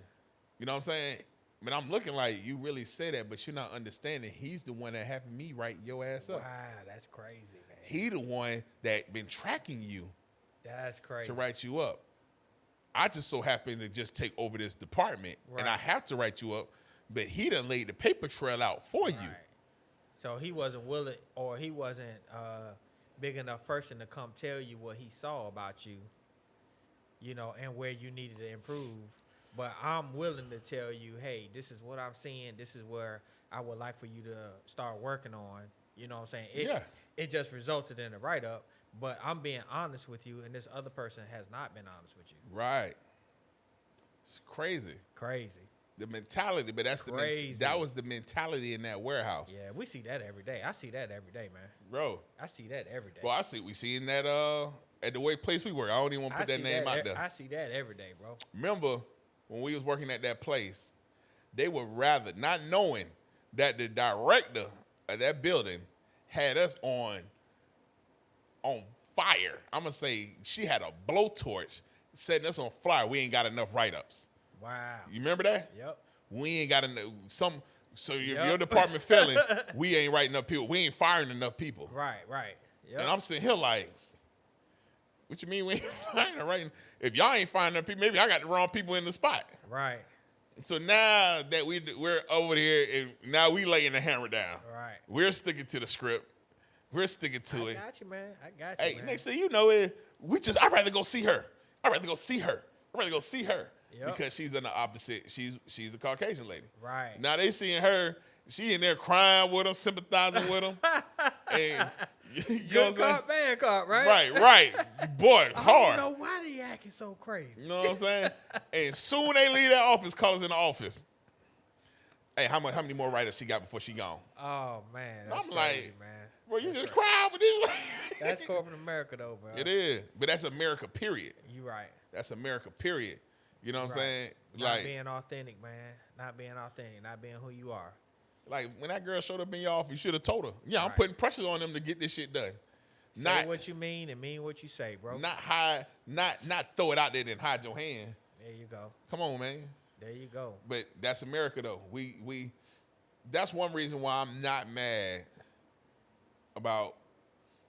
Speaker 1: You know what I'm saying? I mean, I'm looking like you really say that, but you're not understanding. He's the one that having me write your ass up.
Speaker 2: Wow, that's crazy, man.
Speaker 1: He the one that been tracking you.
Speaker 2: That's crazy.
Speaker 1: To write you up. I just so happen to just take over this department, and I have to write you up, but he done laid the paper trail out for you.
Speaker 2: So he wasn't willing, or he wasn't big enough person to come tell you what he saw about you, you know, and where you needed to improve. But I'm willing to tell you, hey, this is what I'm seeing. This is where I would like for you to start working on. You know what I'm saying? It just resulted in a write-up, but I'm being honest with you, and this other person has not been honest with you.
Speaker 1: Right. It's crazy.
Speaker 2: Crazy.
Speaker 1: The mentality, but that's that was the mentality in that warehouse.
Speaker 2: Yeah, we see that every day. I see that every day, man.
Speaker 1: Bro.
Speaker 2: I see that every day.
Speaker 1: Well, we seeing that at the place we work. I don't even want to put that name out there.
Speaker 2: I see that every day, bro.
Speaker 1: Remember when we was working at that place, they would rather, not knowing that the director of that building had us on fire. I'm going to say she had a blowtorch setting us on fire. We ain't got enough write-ups.
Speaker 2: Wow.
Speaker 1: You remember that?
Speaker 2: Yep.
Speaker 1: We ain't got enough. So if your department failing, we ain't writing up people. We ain't firing enough people.
Speaker 2: Right. Yep.
Speaker 1: And I'm sitting here like, what you mean we ain't firing or writing? If y'all ain't firing enough people, maybe I got the wrong people in the spot.
Speaker 2: Right.
Speaker 1: So now that we're over here, and now we laying the hammer down.
Speaker 2: Right.
Speaker 1: We're sticking to the script. We're sticking to it.
Speaker 2: I got you, man. Hey,
Speaker 1: man. Next thing you know, I'd rather go see her. Yep. Because she's in the opposite. She's a Caucasian lady.
Speaker 2: Right.
Speaker 1: Now they seeing her. She in there crying with them, sympathizing with them. And you know what I'm saying?
Speaker 2: Bad cop, right?
Speaker 1: Right. Boy, hard.
Speaker 2: I don't know why they acting so crazy.
Speaker 1: You know what I'm saying? And soon they leave that office, call us in the office. Hey, how many more write-ups she got before she gone?
Speaker 2: Oh, man. That's
Speaker 1: I'm
Speaker 2: crazy,
Speaker 1: like,
Speaker 2: man.
Speaker 1: Bro, you just cry with these.
Speaker 2: That's corporate America, though, bro.
Speaker 1: It is. But that's America, period.
Speaker 2: You right.
Speaker 1: That's America, period. You know what I'm saying?
Speaker 2: Not being authentic, man. Not being authentic. Not being who you are.
Speaker 1: Like, when that girl showed up in your office, you should have told her. Yeah, I'm putting pressure on them to get this shit done.
Speaker 2: Say what you mean and mean what you say, bro.
Speaker 1: Not throw it out there and hide your hand.
Speaker 2: There you go.
Speaker 1: Come on, man.
Speaker 2: There you go.
Speaker 1: But that's America, though. That's one reason why I'm not mad about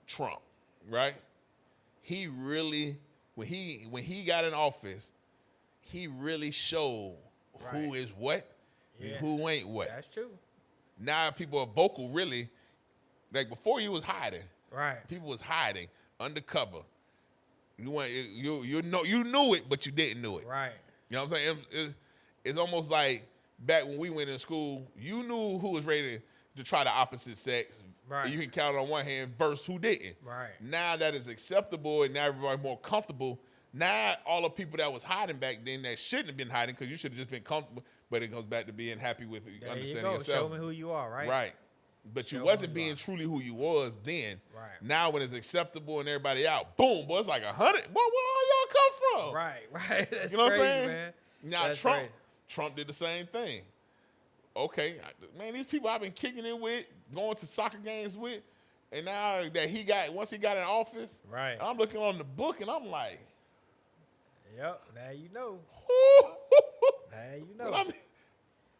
Speaker 1: Trump, right? He really, when he got in office, he really showed who is what and who ain't what.
Speaker 2: That's true.
Speaker 1: Now people are vocal, really. Like before, you was hiding.
Speaker 2: Right.
Speaker 1: People was hiding undercover. You knew it, but you didn't know it.
Speaker 2: Right.
Speaker 1: You know what I'm saying? It's almost like back when we went in school, you knew who was ready to try the opposite sex.
Speaker 2: Right.
Speaker 1: You can count on one hand versus who didn't.
Speaker 2: Right.
Speaker 1: Now that is acceptable and now everybody's more comfortable. Now all the people that was hiding back then that shouldn't have been hiding because you should have just been comfortable. But it goes back to being happy with understanding yourself.
Speaker 2: Show me who you are, right?
Speaker 1: Right. But you wasn't being truly who you was then.
Speaker 2: Right.
Speaker 1: Now when it's acceptable and everybody out, boom, boy, it's like 100. Boy, where all y'all come from?
Speaker 2: Right. That's
Speaker 1: you know
Speaker 2: crazy,
Speaker 1: what I'm saying?
Speaker 2: Man.
Speaker 1: Now Trump did the same thing. Okay, man, these people I've been kicking it with, going to soccer games with, and now that once he got in office,
Speaker 2: right?
Speaker 1: I'm looking on the book and I'm like,
Speaker 2: Yep. Now you know. Now you know.
Speaker 1: But,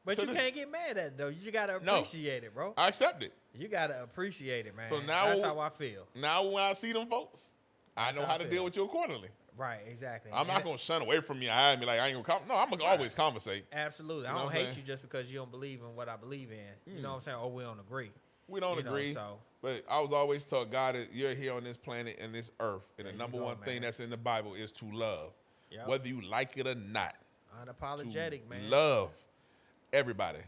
Speaker 2: But
Speaker 1: so
Speaker 2: you
Speaker 1: this-
Speaker 2: can't get mad at it though. You gotta
Speaker 1: No.
Speaker 2: appreciate it, bro.
Speaker 1: I accept it.
Speaker 2: You gotta appreciate it, man.
Speaker 1: So now-
Speaker 2: That's how I feel.
Speaker 1: Now when I see them folks, I know
Speaker 2: how
Speaker 1: how
Speaker 2: I
Speaker 1: to
Speaker 2: feel.
Speaker 1: deal with you accordingly.
Speaker 2: Right, exactly.
Speaker 1: I'm not going to shun away from you. I be like, I ain't going to No, I'm going to always conversate.
Speaker 2: Absolutely.
Speaker 1: You
Speaker 2: I
Speaker 1: know
Speaker 2: don't
Speaker 1: what I'm
Speaker 2: hate
Speaker 1: saying?
Speaker 2: you just because you don't believe in what I believe in. You know what I'm saying? Or we don't agree.
Speaker 1: We don't
Speaker 2: You know,
Speaker 1: agree.
Speaker 2: so-
Speaker 1: But I was always taught, God, you're here on this planet and this earth. And the
Speaker 2: you
Speaker 1: number
Speaker 2: go,
Speaker 1: one thing
Speaker 2: man.
Speaker 1: that's in the Bible is to love.
Speaker 2: Yep.
Speaker 1: Whether you like it or not.
Speaker 2: Unapologetic,
Speaker 1: To
Speaker 2: man.
Speaker 1: love everybody.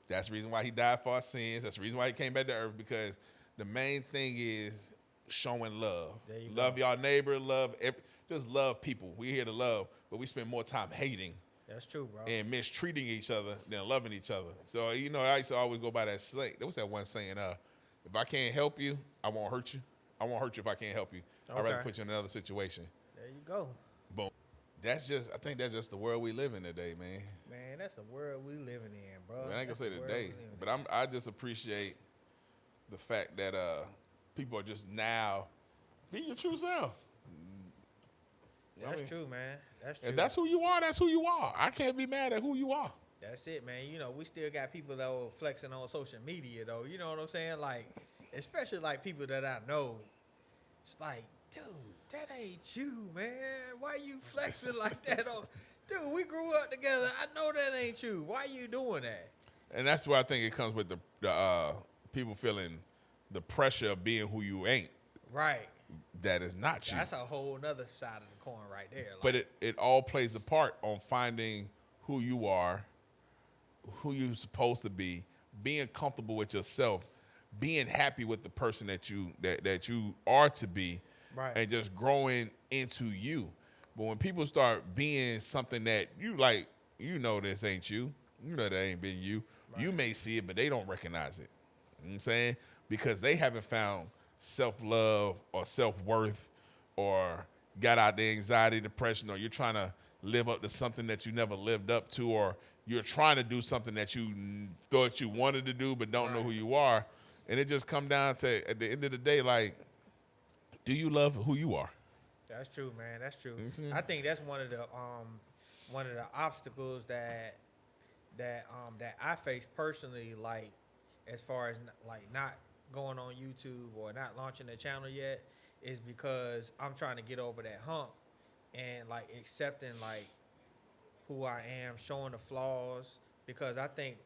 Speaker 1: That's the reason why he died for our sins. That's the reason why he came back to earth, because the main thing is showing love.
Speaker 2: There you
Speaker 1: Love
Speaker 2: go.
Speaker 1: y'all neighbor, just love people. We're here to love, but we spend more time hating
Speaker 2: That's true, bro.
Speaker 1: and mistreating each other than loving each other. So, I used to always go by that saying. There was that one saying, if I can't help you, I won't hurt you. I won't hurt you if I can't help you. I'd rather
Speaker 2: Okay.
Speaker 1: put you in another situation.
Speaker 2: There you go.
Speaker 1: Boom. I think that's just the world we live in today, man.
Speaker 2: Man, that's the world we living in, bro.
Speaker 1: I ain't gonna
Speaker 2: That's
Speaker 1: say
Speaker 2: the world
Speaker 1: today,
Speaker 2: we living
Speaker 1: but I just appreciate the fact that people are just now be your true self.
Speaker 2: in. That's true, man. That's true.
Speaker 1: If that's who you are, that's who you are. I can't be mad at who you are.
Speaker 2: That's it, man. You know, we still got people that are flexing on social media, though. You know what I'm saying? Like, especially like people that I know. It's like, dude, that ain't you, man. Why you flexing like that? Dude, we grew up together. I know that ain't you. Why you doing that?
Speaker 1: And that's where I think it comes with the people feeling the pressure of being who you ain't.
Speaker 2: Right.
Speaker 1: That is not you.
Speaker 2: That's a whole nother side of the coin right there. Like,
Speaker 1: But it all plays a part on finding who you are, who you're supposed to be, being comfortable with yourself, being happy with the person that you are to be,
Speaker 2: Right.
Speaker 1: and just growing into you. But when people start being something that you like, this ain't you. You know that ain't been you.
Speaker 2: Right.
Speaker 1: You may see it, but they don't recognize it. You know what I'm saying? Because they haven't found self-love or self-worth or got out the anxiety, depression, or you're trying to live up to something that you never lived up to, or you're trying to do something that you thought you wanted to do but don't know who you are. And it just come down to, at the end of the day, like, do you love who you are?
Speaker 2: That's true, man. That's true.
Speaker 1: Mhm.
Speaker 2: I think that's one of the obstacles that I face personally, like as far as like not going on YouTube or not launching a channel yet, is because I'm trying to get over that hump and like accepting like who I am, showing the flaws, because I think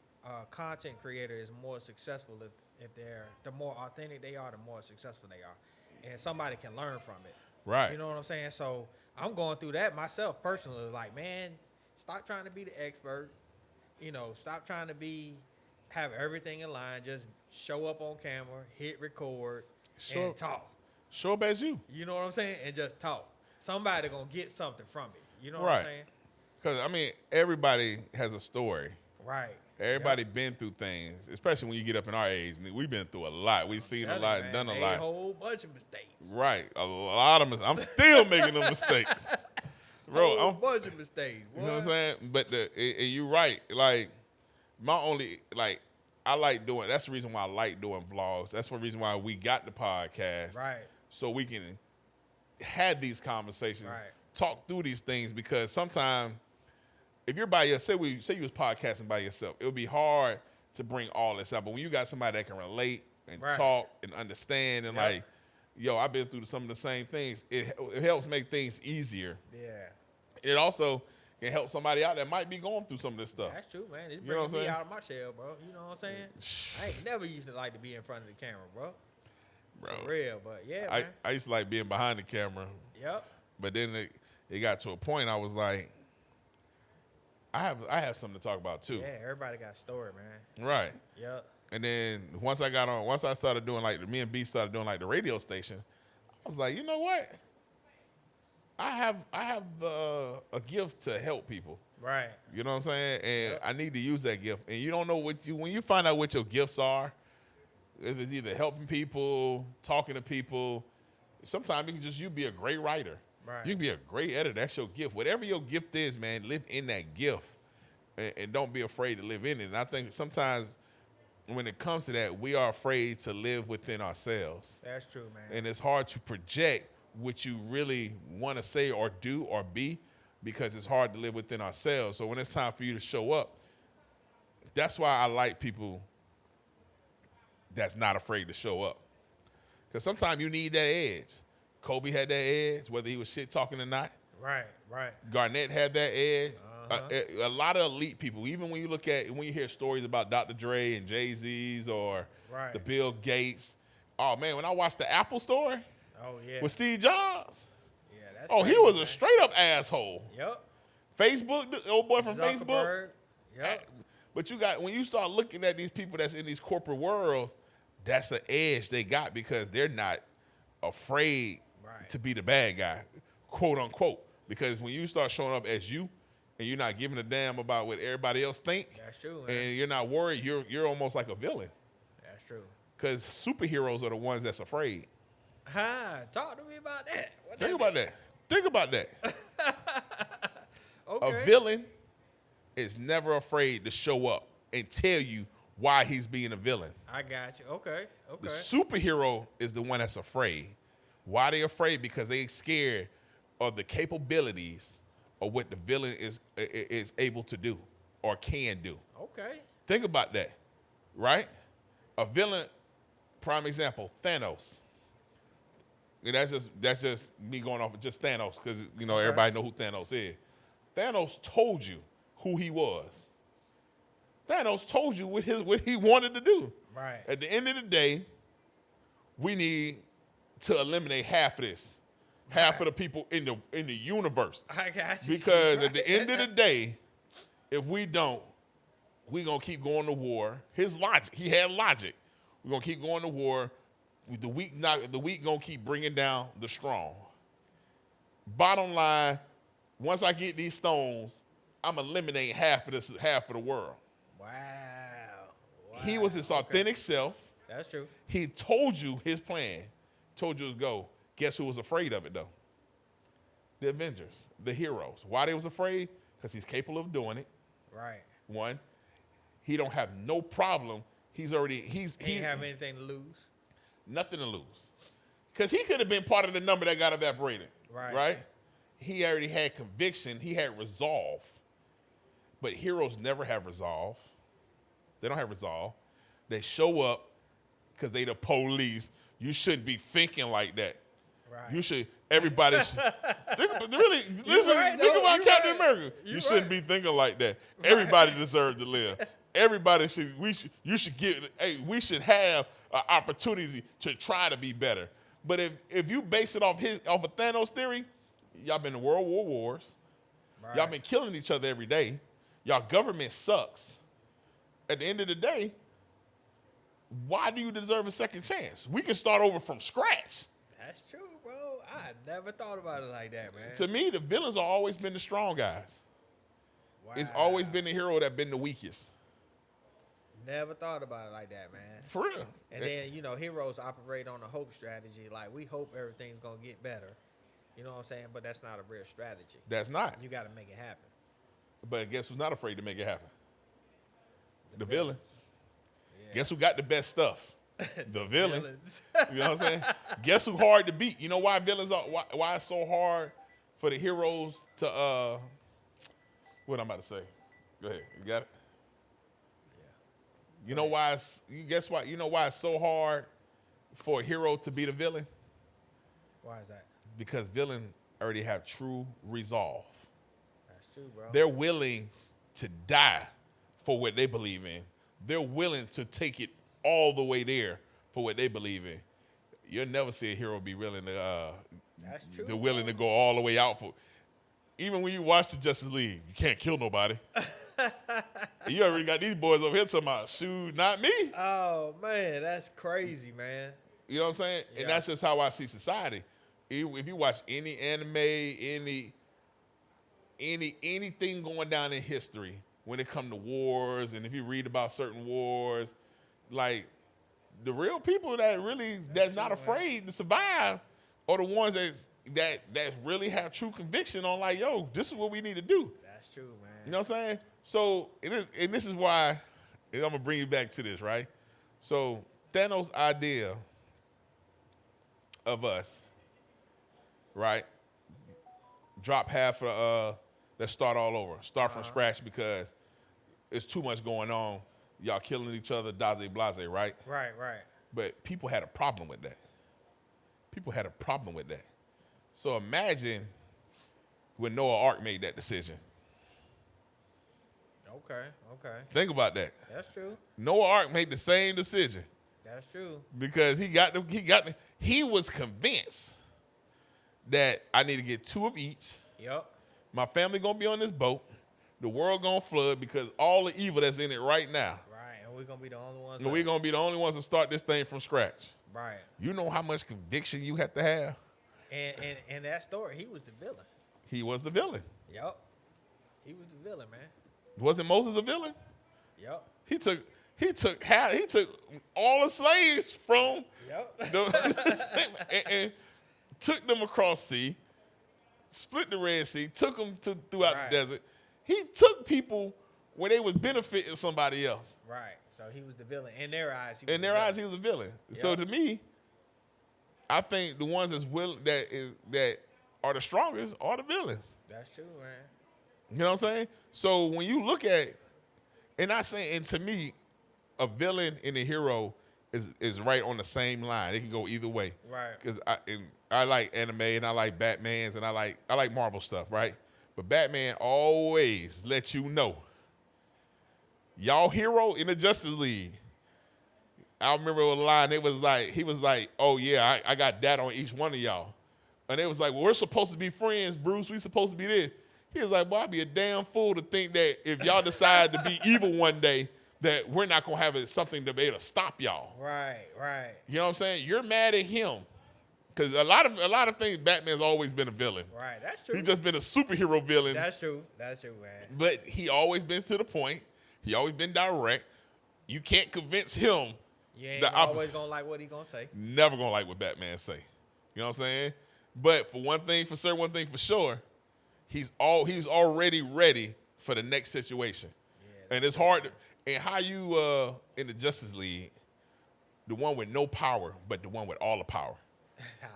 Speaker 2: content creator is more successful if they're, the more authentic they are, the more successful they are, and somebody can learn from it.
Speaker 1: Right.
Speaker 2: You know what I'm saying? So I'm going through that myself personally. Like, man, stop trying to be the expert. Stop trying to have everything in line. Just show up on camera, hit record, and talk.
Speaker 1: Show up as you.
Speaker 2: You know what I'm saying? And just talk. Somebody gonna get something from it. You know what
Speaker 1: Right.
Speaker 2: I'm saying?
Speaker 1: Because, everybody has a story.
Speaker 2: Right.
Speaker 1: Everybody been through things, especially when you get up in our age. We've been through a lot. We've seen a lot and done a
Speaker 2: Made
Speaker 1: lot.
Speaker 2: a whole bunch of mistakes.
Speaker 1: Right. A lot of mistakes. I'm still making them mistakes. Bro,
Speaker 2: Whole bunch of mistakes.
Speaker 1: you know what I'm
Speaker 2: boy.
Speaker 1: saying? But and you're right. Like, I like doing, that's the reason why I like doing vlogs. That's the reason why we got the podcast.
Speaker 2: Right.
Speaker 1: So we can have these conversations,
Speaker 2: Right.
Speaker 1: talk through these things, because sometimes if you're by yourself, say you was podcasting by yourself, it would be hard to bring all this up. But when you got somebody that can relate and
Speaker 2: Right.
Speaker 1: talk and understand and
Speaker 2: Yep.
Speaker 1: like, yo, I've been through some of the same things, it helps make things easier.
Speaker 2: Yeah.
Speaker 1: It also can help somebody out that might be going through some of this stuff.
Speaker 2: That's true, man. It's
Speaker 1: You know what
Speaker 2: bringing
Speaker 1: I'm
Speaker 2: me
Speaker 1: saying?
Speaker 2: out of my shell, bro. You know what I'm saying? I ain't never used to like to be in front of the camera, bro.
Speaker 1: Bro,
Speaker 2: For real, but yeah,
Speaker 1: I
Speaker 2: man.
Speaker 1: used to like being behind the camera,
Speaker 2: Yep.
Speaker 1: but then it got to a point I was like, I have something to talk about too.
Speaker 2: Yeah, everybody got a story, man.
Speaker 1: Right.
Speaker 2: Yep.
Speaker 1: And then once I started doing me and B started doing like the radio station, I was like, you know what? I have a gift to help people.
Speaker 2: Right.
Speaker 1: You know what I'm saying? And
Speaker 2: Yep.
Speaker 1: I need to use that gift. And you don't know when you find out what your gifts are, it's either helping people, talking to people. Sometimes you can just be a great writer.
Speaker 2: Right.
Speaker 1: You can be a great editor. That's your gift. Whatever your gift is, man, live in that gift. And don't be afraid to live in it. And I think sometimes when it comes to that, we are afraid to live within ourselves.
Speaker 2: That's true, man.
Speaker 1: And it's hard to project what you really want to say or do or be, because it's hard to live within ourselves. So when it's time for you to show up, that's why I like people that's not afraid to show up. Because sometimes you need that edge. Kobe had that edge, whether he was shit talking or not.
Speaker 2: Right.
Speaker 1: Garnett had that edge. A lot of elite people, even when you hear stories about Dr. Dre and Jay-Z's or the Bill Gates. Oh, man, when I watched the Apple story with Steve Jobs,
Speaker 2: that's
Speaker 1: he
Speaker 2: crazy,
Speaker 1: was
Speaker 2: man.
Speaker 1: a straight up asshole.
Speaker 2: Yep.
Speaker 1: Facebook, the old boy from Facebook.
Speaker 2: Zuckerberg. Yep.
Speaker 1: But when you start looking at these people that's in these corporate worlds, that's an edge they got because they're not afraid to be the bad guy, quote unquote. Because when you start showing up as you and you're not giving a damn about what everybody else think,
Speaker 2: that's true, man.
Speaker 1: and you're not worried, you're almost like a villain.
Speaker 2: That's true.
Speaker 1: Because superheroes are the ones that's afraid.
Speaker 2: Talk to me about that.
Speaker 1: Think about that.
Speaker 2: Okay.
Speaker 1: A villain is never afraid to show up and tell you why he's being a villain.
Speaker 2: I got you. Okay.
Speaker 1: The superhero is the one that's afraid. Why they afraid? Because they scared of the capabilities of what the villain is able to do or can do.
Speaker 2: Okay.
Speaker 1: Think about that, right? A villain, prime example, Thanos. And that's just me going off of just Thanos because everybody know who Thanos is. Thanos told you who he was. Thanos told you what he wanted to do.
Speaker 2: Right.
Speaker 1: At the end of the day, we need to eliminate half of this. Half of the people in the universe.
Speaker 2: I got you.
Speaker 1: Because at the end of the day, if we don't, we're going to keep going to war. His logic, he had logic. We're going to keep going to war. The weak going to keep bringing down the strong. Bottom line, once I get these stones, I'm eliminating half of the world.
Speaker 2: Wow.
Speaker 1: He was his authentic self.
Speaker 2: That's true.
Speaker 1: He told you his plan. Told you his goal. Guess who was afraid of it, though? The Avengers, the heroes. Why they was afraid? Because he's capable of doing it.
Speaker 2: Right.
Speaker 1: One, he don't have no problem. He ain't
Speaker 2: have anything to lose.
Speaker 1: Nothing to lose. Because he could have been part of the number that got evaporated. Right? He already had conviction. He had resolve. But heroes never have resolve. They don't have resolve. They show up because they the police. You shouldn't be thinking like that.
Speaker 2: Right.
Speaker 1: You should. Everybody should. Think about Captain America. You shouldn't be thinking like that. Right. Everybody deserves to live. Everybody should. You should give. Hey, we should have an opportunity to try to be better. But if you base it off of Thanos theory, y'all been in World War Wars. Right. Y'all been killing each other every day. Y'all government sucks. At the end of the day, why do you deserve a second chance? We can start over from scratch.
Speaker 2: That's true, bro. I never thought about it like that, man.
Speaker 1: To me, the villains have always been the strong guys. Wow. It's always been the hero that's been the weakest.
Speaker 2: Never thought about it like that, man.
Speaker 1: For real.
Speaker 2: And then, heroes operate on a hope strategy. Like, we hope everything's going to get better. You know what I'm saying? But that's not a real strategy.
Speaker 1: That's not.
Speaker 2: You got to make it happen.
Speaker 1: But guess who's not afraid to make it happen? The villain.
Speaker 2: Yeah.
Speaker 1: Guess who got the best stuff? The villain. You know what I'm saying? Guess who hard to beat? You know why villains are why it's so hard for the heroes to what I'm about to say? Go ahead. You got it? Yeah. You know why guess what? You know why it's so hard for a hero to beat a villain?
Speaker 2: Why is that?
Speaker 1: Because villains already have true resolve.
Speaker 2: That's true, bro.
Speaker 1: They're willing to die for what they believe in. They're willing to take it all the way there for what they believe in. You'll never see a hero be willing to
Speaker 2: That's true,
Speaker 1: they're willing to go all the way out for. Even when you watch the Justice League, you can't kill nobody. You already got these boys over here talking about, shoot, not me.
Speaker 2: Oh, man, that's crazy, man.
Speaker 1: You know what I'm saying? Yeah. And that's just how I see society. If you watch any anime, anything going down in history, when it comes to wars, and if you read about certain wars, like the real people that's not afraid to survive are the ones that really have true conviction on like, yo, this is what we need to do.
Speaker 2: That's true, man.
Speaker 1: You know what I'm saying? So and this is why, and I'm gonna bring you back to this, right? So Thanos' idea of us, right? Drop half of let's start all over. Start from scratch because it's too much going on. Y'all killing each other, blase, right?
Speaker 2: Right.
Speaker 1: But people had a problem with that. So imagine when Noah Ark made that decision.
Speaker 2: Okay.
Speaker 1: Think about that.
Speaker 2: That's true.
Speaker 1: Noah Ark made the same decision
Speaker 2: That's true.
Speaker 1: because he was convinced that I need to get 2 of each.
Speaker 2: Yep.
Speaker 1: My family gonna be on this boat. The world gonna flood because all the evil that's in it right now.
Speaker 2: Right, and we're gonna be the only ones.
Speaker 1: And we're gonna be the only ones to start this thing from scratch.
Speaker 2: Right.
Speaker 1: You know how much conviction you have to have?
Speaker 2: And that story, he was the villain.
Speaker 1: He was the villain.
Speaker 2: Yep. He was the villain, man.
Speaker 1: Wasn't Moses a villain?
Speaker 2: Yep.
Speaker 1: He took all the slaves from
Speaker 2: Yep.
Speaker 1: and took them across sea, split the Red Sea, took them throughout the desert. He took people where they was benefiting somebody else.
Speaker 2: Right. So he was the villain. In their eyes, he was a villain. Yep.
Speaker 1: So to me, I think the ones that are the strongest are the villains.
Speaker 2: That's true, man.
Speaker 1: You know what I'm saying? So when you look at, and to me, a villain and a hero is right on the same line. It can go either way.
Speaker 2: Right.
Speaker 1: Because I like anime and I like Batmans and I like Marvel stuff, right? But Batman always lets you know, y'all hero in the Justice League. I remember a line. He was like, oh yeah, I got that on each one of y'all. And it was like, well, we're supposed to be friends, Bruce. We supposed to be this. He was like, well, I'd be a damn fool to think that if y'all decide to be evil one day, that we're not going to have something to be able to stop y'all.
Speaker 2: Right.
Speaker 1: You know what I'm saying? You're mad at him. Because a lot of things, Batman's always been a villain.
Speaker 2: Right, that's true.
Speaker 1: He's just been a superhero villain.
Speaker 2: That's true, man.
Speaker 1: But he always been to the point. He always been direct. You can't convince him.
Speaker 2: You ain't always going to like what he going to say.
Speaker 1: Never going to like what Batman say. You know what I'm saying? But for one thing for certain, one thing for sure, he's already ready for the next situation. Yeah, and it's hard. And how you in the Justice League, the one with no power, but the one with all the power.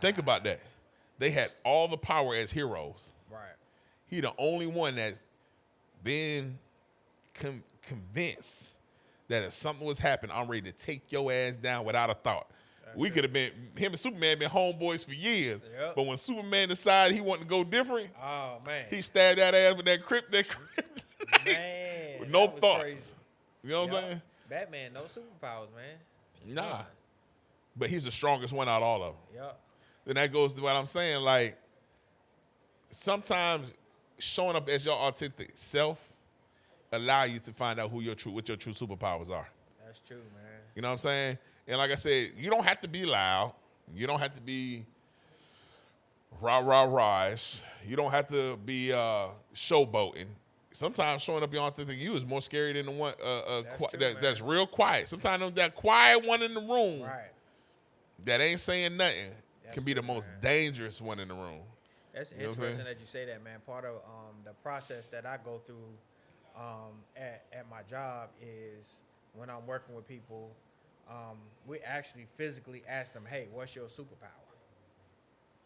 Speaker 1: Think about that. They had all the power as heroes.
Speaker 2: Right.
Speaker 1: He the only one that's been convinced that if something was happening, I'm ready to take your ass down without a thought. We could have been, him and Superman been homeboys for years.
Speaker 2: Yep.
Speaker 1: But when Superman decided he wanted to go different,
Speaker 2: oh man,
Speaker 1: he stabbed that ass with that kryptonite.
Speaker 2: Man,
Speaker 1: with no thoughts.
Speaker 2: Crazy.
Speaker 1: You know what I'm saying?
Speaker 2: Batman, no superpowers, man.
Speaker 1: Nah. But he's the strongest one out of all of them.
Speaker 2: Yep.
Speaker 1: Then that goes to what I'm saying. Like, sometimes showing up as your authentic self allow you to find out what your true superpowers are.
Speaker 2: That's true, man.
Speaker 1: You know what I'm saying? And like I said, you don't have to be loud. You don't have to be rah-rah-rahish. You don't have to be showboating. Sometimes showing up your authentic you is more scary than the one that's real quiet. Sometimes that quiet one in the room that ain't saying nothing can be the most dangerous one in the room.
Speaker 2: That's interesting that you say that, man. Part of the process that I go through at my job is when I'm working with people, we actually physically ask them, hey, what's your superpower?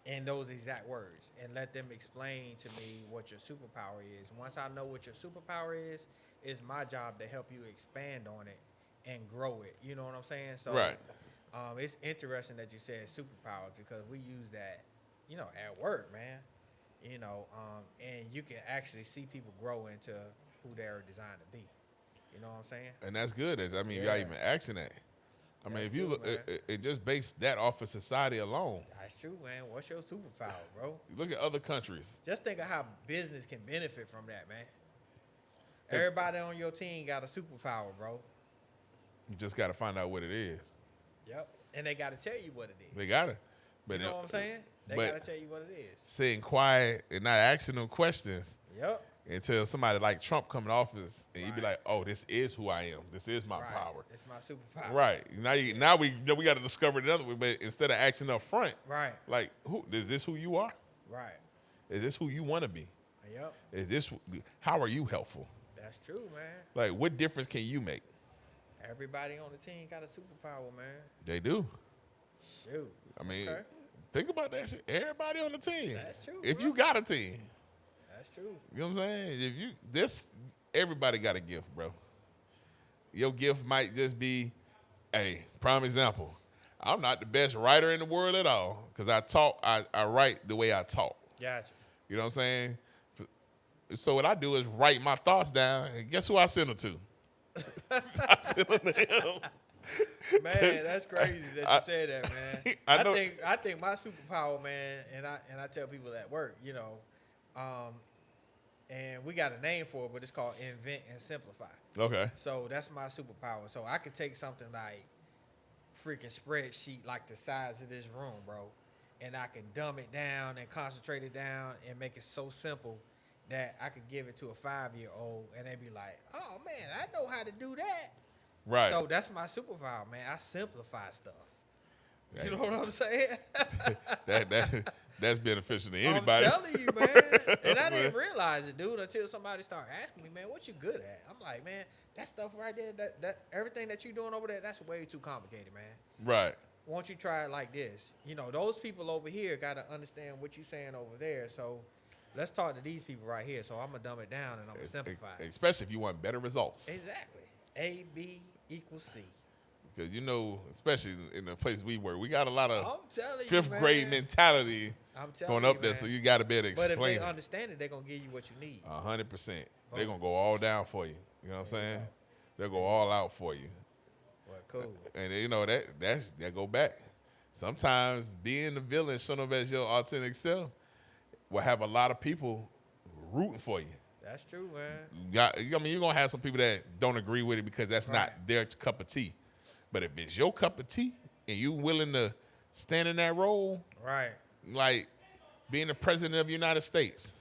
Speaker 2: In those exact words, and let them explain to me what your superpower is. Once I know what your superpower is, it's my job to help you expand on it and grow it. You know what I'm saying? So it's interesting that you said superpowers because we use that, at work, man. And you can actually see people grow into who they're designed to be. You know what I'm saying?
Speaker 1: And that's good. I mean, y'all even asking that. I mean, if you look, it just based that off of society alone.
Speaker 2: That's true, man. What's your superpower, bro?
Speaker 1: You look at other countries.
Speaker 2: Just think of how business can benefit from that, man. Everybody on your team got a superpower, bro.
Speaker 1: You just got to find out what it is.
Speaker 2: Yep. And they got to tell you what it is.
Speaker 1: They got it.
Speaker 2: You know what I'm saying? They got to tell you what it is.
Speaker 1: Sitting quiet and not asking them questions.
Speaker 2: Yep.
Speaker 1: Until somebody like Trump come in office and you be like, oh, this is who I am. This is my power.
Speaker 2: It's my superpower.
Speaker 1: Right. Now we got to discover it another way. But instead of asking up front, like, is this who you are?
Speaker 2: Right.
Speaker 1: Is this who you want to be?
Speaker 2: Yep.
Speaker 1: How are you helpful?
Speaker 2: That's true, man.
Speaker 1: Like, what difference can you make?
Speaker 2: Everybody on the team got a superpower, man.
Speaker 1: They do.
Speaker 2: Shoot.
Speaker 1: I mean, think about that shit. Everybody on the team.
Speaker 2: That's true.
Speaker 1: If you got a team.
Speaker 2: That's true.
Speaker 1: You know what I'm saying? Everybody got a gift, bro. Your gift might just be, hey, prime example. I'm not the best writer in the world at all because I write the way I talk.
Speaker 2: Gotcha.
Speaker 1: You know what I'm saying? So what I do is write my thoughts down, and guess who I send them to? I send them to him.
Speaker 2: Man, that's crazy that you said that, man. I think my superpower, man, and I tell people at work, you know, and we got a name for it, but it's called invent and simplify.
Speaker 1: Okay.
Speaker 2: So that's my superpower. So I could take something like freaking spreadsheet like the size of this room, bro, and I can dumb it down and concentrate it down and make it so simple that I could give it to a 5-year-old and they'd be like, oh man, I know how to do that.
Speaker 1: Right.
Speaker 2: So that's my superpower, man. I simplify stuff. You know what I'm saying?
Speaker 1: That's beneficial to anybody.
Speaker 2: I'm telling you, man. And I didn't realize it, dude, until somebody started asking me, man, what you good at? I'm like, man, that stuff right there, that everything that you doing over there, that's way too complicated, man.
Speaker 1: Right.
Speaker 2: Won't you try it like this? You know, those people over here got to understand what you're saying over there. So let's talk to these people right here. So I'm going to dumb it down and I'm going to simplify it.
Speaker 1: Especially if you want better results.
Speaker 2: Exactly. A, B equals C.
Speaker 1: Because, you know, especially in the place we work, we got a lot of fifth grade mentality going up there, so you got to be able to explain it.
Speaker 2: But if they understand it, they're going to give you what you need.
Speaker 1: 100%. They're going to go all down for you. You know what I'm saying? They'll go all out for you.
Speaker 2: Well, cool.
Speaker 1: And, you know, that go back. Sometimes being the villain, showing up as your authentic self, will have a lot of people rooting for you.
Speaker 2: That's true, man.
Speaker 1: You're going to have some people that don't agree with it because that's not their cup of tea. But if it's your cup of tea and you willing to stand in that role,
Speaker 2: right?
Speaker 1: Like being the president of the United States,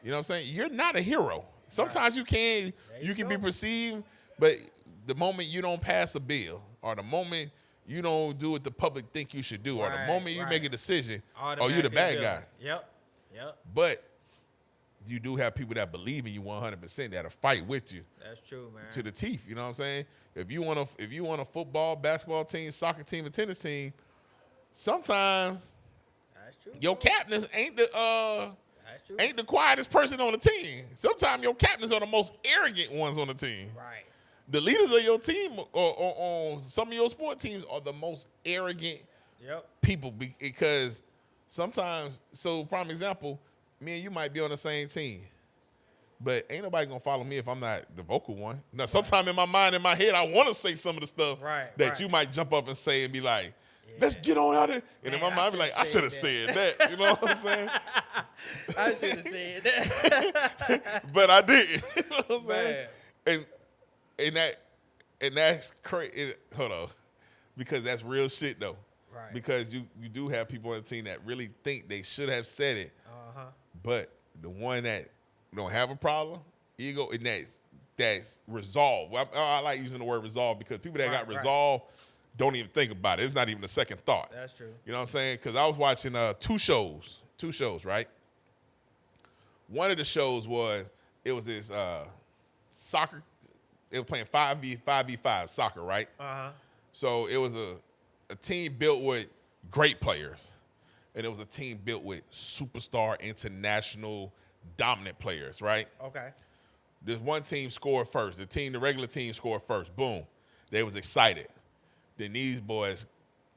Speaker 1: you know what I'm saying? You're not a hero. Sometimes you can be perceived, but the moment you don't pass a bill or the moment you don't do what the public think you should do or the moment you make a decision, oh, you're the bad guy.
Speaker 2: Yep.
Speaker 1: But you do have people that believe in you 100% that'll fight with you.
Speaker 2: That's true, man.
Speaker 1: To the teeth, you know what I'm saying? If you want a football, basketball team, soccer team, a tennis team, sometimes your captains ain't the quietest person on the team. Sometimes your captains are the most arrogant ones on the team.
Speaker 2: Right.
Speaker 1: The leaders of your team or on some of your sport teams are the most arrogant people because sometimes, so prime example, me and you might be on the same team. But ain't nobody going to follow me if I'm not the vocal one. Now, sometime in my mind, in my head, I want to say some of the stuff that you might jump up and say and be like, let's get on out of it. And in my mind, I be like, I should have said that. You know what I'm saying?
Speaker 2: I should have said that.
Speaker 1: But I didn't. You know what I'm saying? And that's crazy. Hold on. Because that's real shit, though.
Speaker 2: Right.
Speaker 1: Because you do have people on the team that really think they should have said it. But the one that don't have a problem, ego, and that's resolve. I like using the word resolve because people that got resolve don't even think about it. It's not even a second thought.
Speaker 2: That's true.
Speaker 1: You know what I'm saying? Because I was watching two shows, right? One of the shows was this soccer. They were playing 5v5 soccer, right? So it was a team built with great players, and it was a team built with superstar, international, dominant players, right?
Speaker 2: Okay.
Speaker 1: This one team scored first. The regular team scored first. Boom. They was excited. Then these boys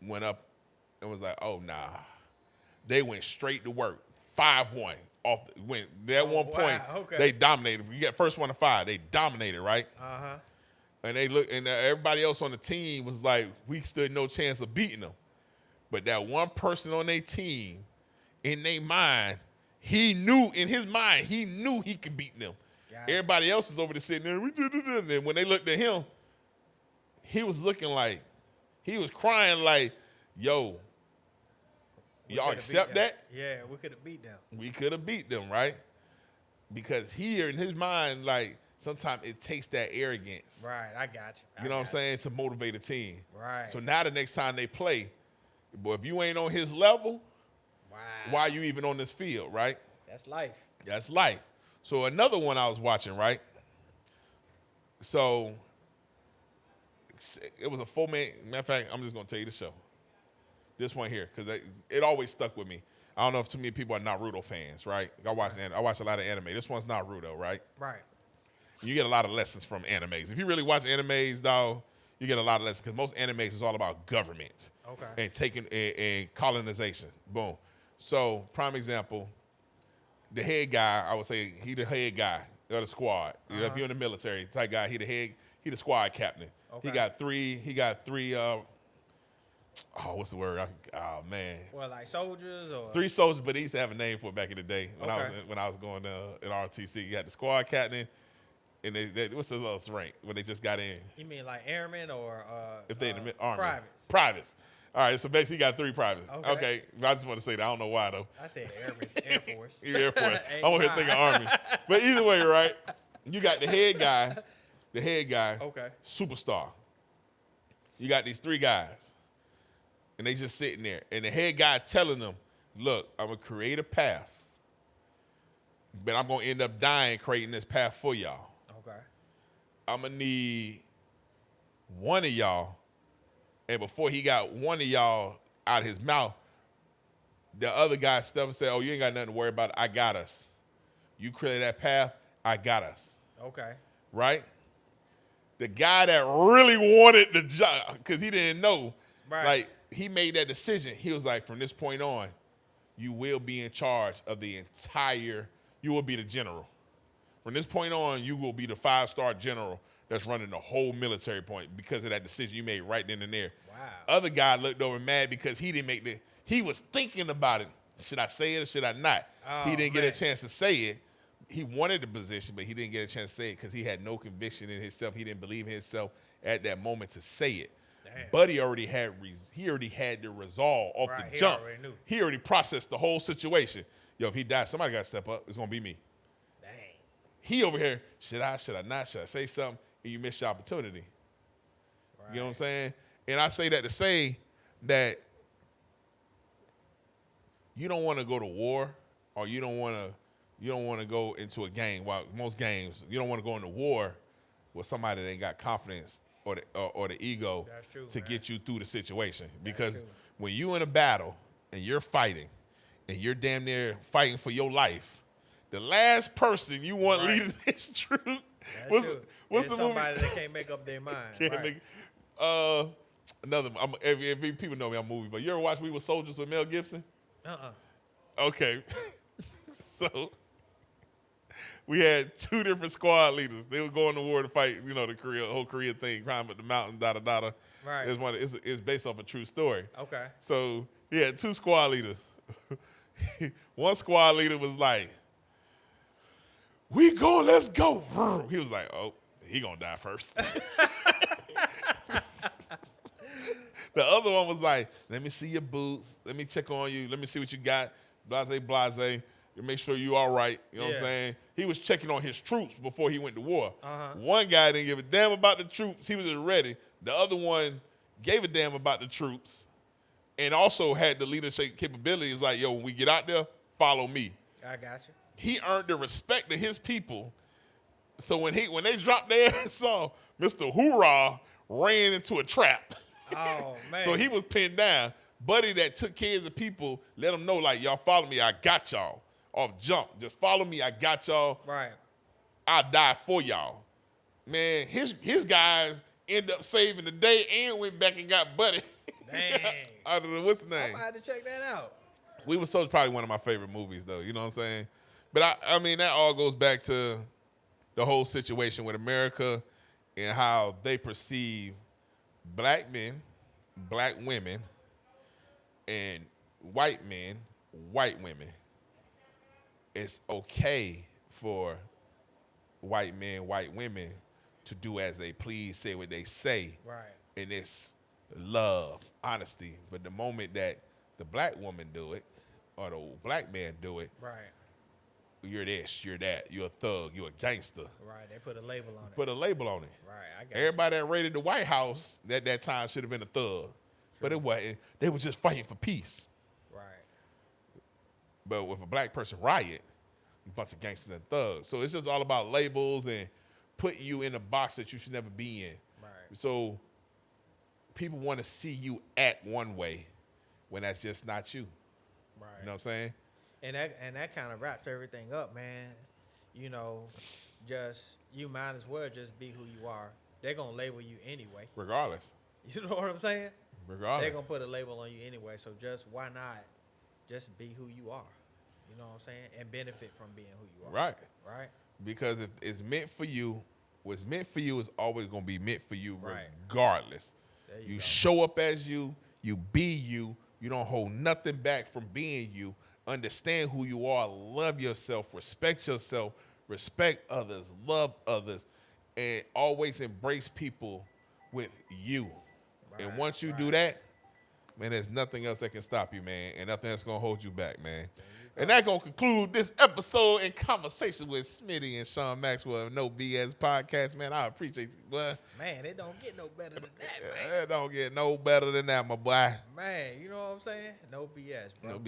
Speaker 1: went up and was like, oh, nah. They went straight to work. 5-1. One point, they dominated. You get first 1 to 5. They dominated, right? And they look, and everybody else on the team was like, we stood no chance of beating them. But that one person on their team, in their mind, he knew he could beat them. Gotcha. Everybody else was over there sitting there. And when they looked at him, he was looking like, he was crying like, yo, y'all accept that?
Speaker 2: Yeah, we could have beat them.
Speaker 1: We could have beat them, right? Because here in his mind, like, sometimes it takes that arrogance.
Speaker 2: Right, I got you.
Speaker 1: You know what I'm saying? To motivate a team.
Speaker 2: Right.
Speaker 1: So now the next time they play, boy, if you ain't on his level, why are you even on this field, right?
Speaker 2: That's life.
Speaker 1: That's life. So another one I was watching, right? So it was a 4-man. Matter of fact, I'm just going to tell you the show. This one here, because it always stuck with me. I don't know if too many people are Naruto fans, right? I watch a lot of anime. This one's Naruto, right?
Speaker 2: Right.
Speaker 1: You get a lot of lessons from animes. If you really watch animes, dog, you get a lot of lessons because most animes is all about government and taking and colonization. Boom. So, prime example, the head guy, I would say he the head guy of the squad. You know, if you're in the military type guy, he the squad captain.
Speaker 2: Okay.
Speaker 1: He got three what's the word? Oh man.
Speaker 2: Well, like soldiers or
Speaker 1: 3 soldiers, but he used to have a name for it back in the day
Speaker 2: Okay.
Speaker 1: when I was going in ROTC. You had the squad captain, and they what's the lowest rank when they just got in?
Speaker 2: You mean like airmen or
Speaker 1: If they in the army,
Speaker 2: privates?
Speaker 1: Privates. All right, so basically he got 3 privates.
Speaker 2: Okay.
Speaker 1: I just want to say that. I don't know why though.
Speaker 2: I said airmen, Air Force.
Speaker 1: You're Air Force.
Speaker 2: Ain't
Speaker 1: I'm over here
Speaker 2: lying.
Speaker 1: thinking army, but either way, right? You got the head guy,
Speaker 2: Okay.
Speaker 1: superstar. You got these 3 guys, and they just sitting there, and the head guy telling them, "Look, I'm gonna create a path, but I'm gonna end up dying creating this path for y'all.
Speaker 2: Okay.
Speaker 1: I'm gonna need one of y'all." And before he got one of y'all out of his mouth, the other guy stepped and said, "Oh, you ain't got nothing to worry about. I got us. You create that path. I got us."
Speaker 2: Okay.
Speaker 1: Right? The guy that really wanted the job, because he didn't know,
Speaker 2: Right.
Speaker 1: like, he made that decision. He was like, from this point on, you will be in charge of you will be the general. From this point on, you will be the 5-star general that's running the whole military point because of that decision you made right then and there.
Speaker 2: Wow.
Speaker 1: Other guy looked over mad because he didn't make he was thinking about it. Should I say it or should I not?
Speaker 2: Oh,
Speaker 1: He didn't get a
Speaker 2: man.
Speaker 1: chance to say it. He wanted the position, but he didn't get a chance to say it because he had no conviction in himself. He didn't believe in himself at that moment to say it.
Speaker 2: Damn.
Speaker 1: But he already had the resolve off
Speaker 2: Right,
Speaker 1: the
Speaker 2: he
Speaker 1: jump.
Speaker 2: already knew.
Speaker 1: He already processed the whole situation. Yo, if he dies, somebody got to step up. It's going to be me.
Speaker 2: Dang.
Speaker 1: He over here, should I not? Should I say something? And you missed your opportunity.
Speaker 2: Right.
Speaker 1: You know what I'm saying? And I say that to say that you don't want to go to war, or you don't want to go into a game. Well, most games, you don't want to go into war with somebody that ain't got confidence or the ego
Speaker 2: That's true,
Speaker 1: to
Speaker 2: man.
Speaker 1: get you through the situation. Because
Speaker 2: true.
Speaker 1: when you in a battle and you're fighting and you're damn near fighting for your life, the last person you want
Speaker 2: Right.
Speaker 1: leading this troop
Speaker 2: That's true.
Speaker 1: what's
Speaker 2: It's
Speaker 1: the movie?
Speaker 2: somebody that can't make up their mind.
Speaker 1: Can't
Speaker 2: Right.
Speaker 1: make- another. Every people know me on movie, but you ever watch We Were Soldiers with Mel Gibson? Okay, so we had 2 different squad leaders. They were going to war to fight, the whole Korea thing, climb up the mountain, da.
Speaker 2: Right.
Speaker 1: It's based off a true story.
Speaker 2: Okay.
Speaker 1: So he had 2 squad leaders. One squad leader was like, "We go, let's go." He was like, "Oh, he gonna die first." The other one was like, "Let me see your boots. Let me check on you. Let me see what you got. Blase. Make sure you all right." You know what I'm
Speaker 2: Yeah.
Speaker 1: saying? He was checking on his troops before he went to war.
Speaker 2: Uh-huh.
Speaker 1: One guy didn't give a damn about the troops. He was just ready. The other one gave a damn about the troops and also had the leadership capabilities like, "Yo, when we get out there, follow me."
Speaker 2: I got you.
Speaker 1: He earned the respect of his people. So when they dropped their ass off, Mr. Hoorah ran into a trap.
Speaker 2: Oh, man.
Speaker 1: So he was pinned down. Buddy that took care of the people, let him know, like, "Y'all follow me, I got y'all." Off jump. Just follow me, I got y'all.
Speaker 2: Right.
Speaker 1: I'll die for y'all. Man, his guys end up saving the day and went back and got Buddy.
Speaker 2: Dang.
Speaker 1: Out of what's the name?
Speaker 2: I had to check that out.
Speaker 1: We Were Soldiers probably one of my favorite movies, though. You know what I'm saying? But I mean, that all goes back to the whole situation with America and how they perceive black men, black women, and white men, white women. It's okay for white men, white women to do as they please, say what they say.
Speaker 2: Right.
Speaker 1: And it's love, honesty. But the moment that the black woman do it or the black man do it,
Speaker 2: Right.
Speaker 1: you're this, you're that, you're a thug, you're a gangster.
Speaker 2: Right. They put a label on it.
Speaker 1: Put a label on it.
Speaker 2: Right. I got
Speaker 1: Everybody that raided the White House at that time should have been a thug. But it wasn't. They were just fighting for peace.
Speaker 2: you. Right.
Speaker 1: But with a black person riot, a bunch of gangsters and thugs. So it's just all about labels and putting you in a box that you should never be in.
Speaker 2: Right.
Speaker 1: So people want to see you act one way when that's just not you.
Speaker 2: Right.
Speaker 1: You know what I'm saying?
Speaker 2: And that kind of wraps everything up, man. You know, just you might as well just be who you are. They're gonna label you anyway.
Speaker 1: Regardless.
Speaker 2: You know what I'm saying?
Speaker 1: Regardless.
Speaker 2: They're gonna put a label on you anyway. So just why not just be who you are? You know what I'm saying? And benefit from being who you are.
Speaker 1: Right.
Speaker 2: Right?
Speaker 1: Because if it's meant for you, what's meant for you is always gonna be meant for you
Speaker 2: Right.
Speaker 1: regardless.
Speaker 2: There
Speaker 1: You
Speaker 2: go.
Speaker 1: show up as you be you, you don't hold nothing back from being you. Understand who you are, love yourself, respect others, love others, and always embrace people with you. And
Speaker 2: Right,
Speaker 1: once you do that, man, there's nothing else that can stop you, man, and nothing that's gonna hold you back, man. And that's gonna conclude this episode and conversation with Smitty and Sean Maxwell of No BS Podcast, man. I appreciate you, boy.
Speaker 2: Man, it don't get no better than that, man.
Speaker 1: It don't get no better than that, my boy.
Speaker 2: Man, you know what I'm saying? No BS, bro.
Speaker 1: No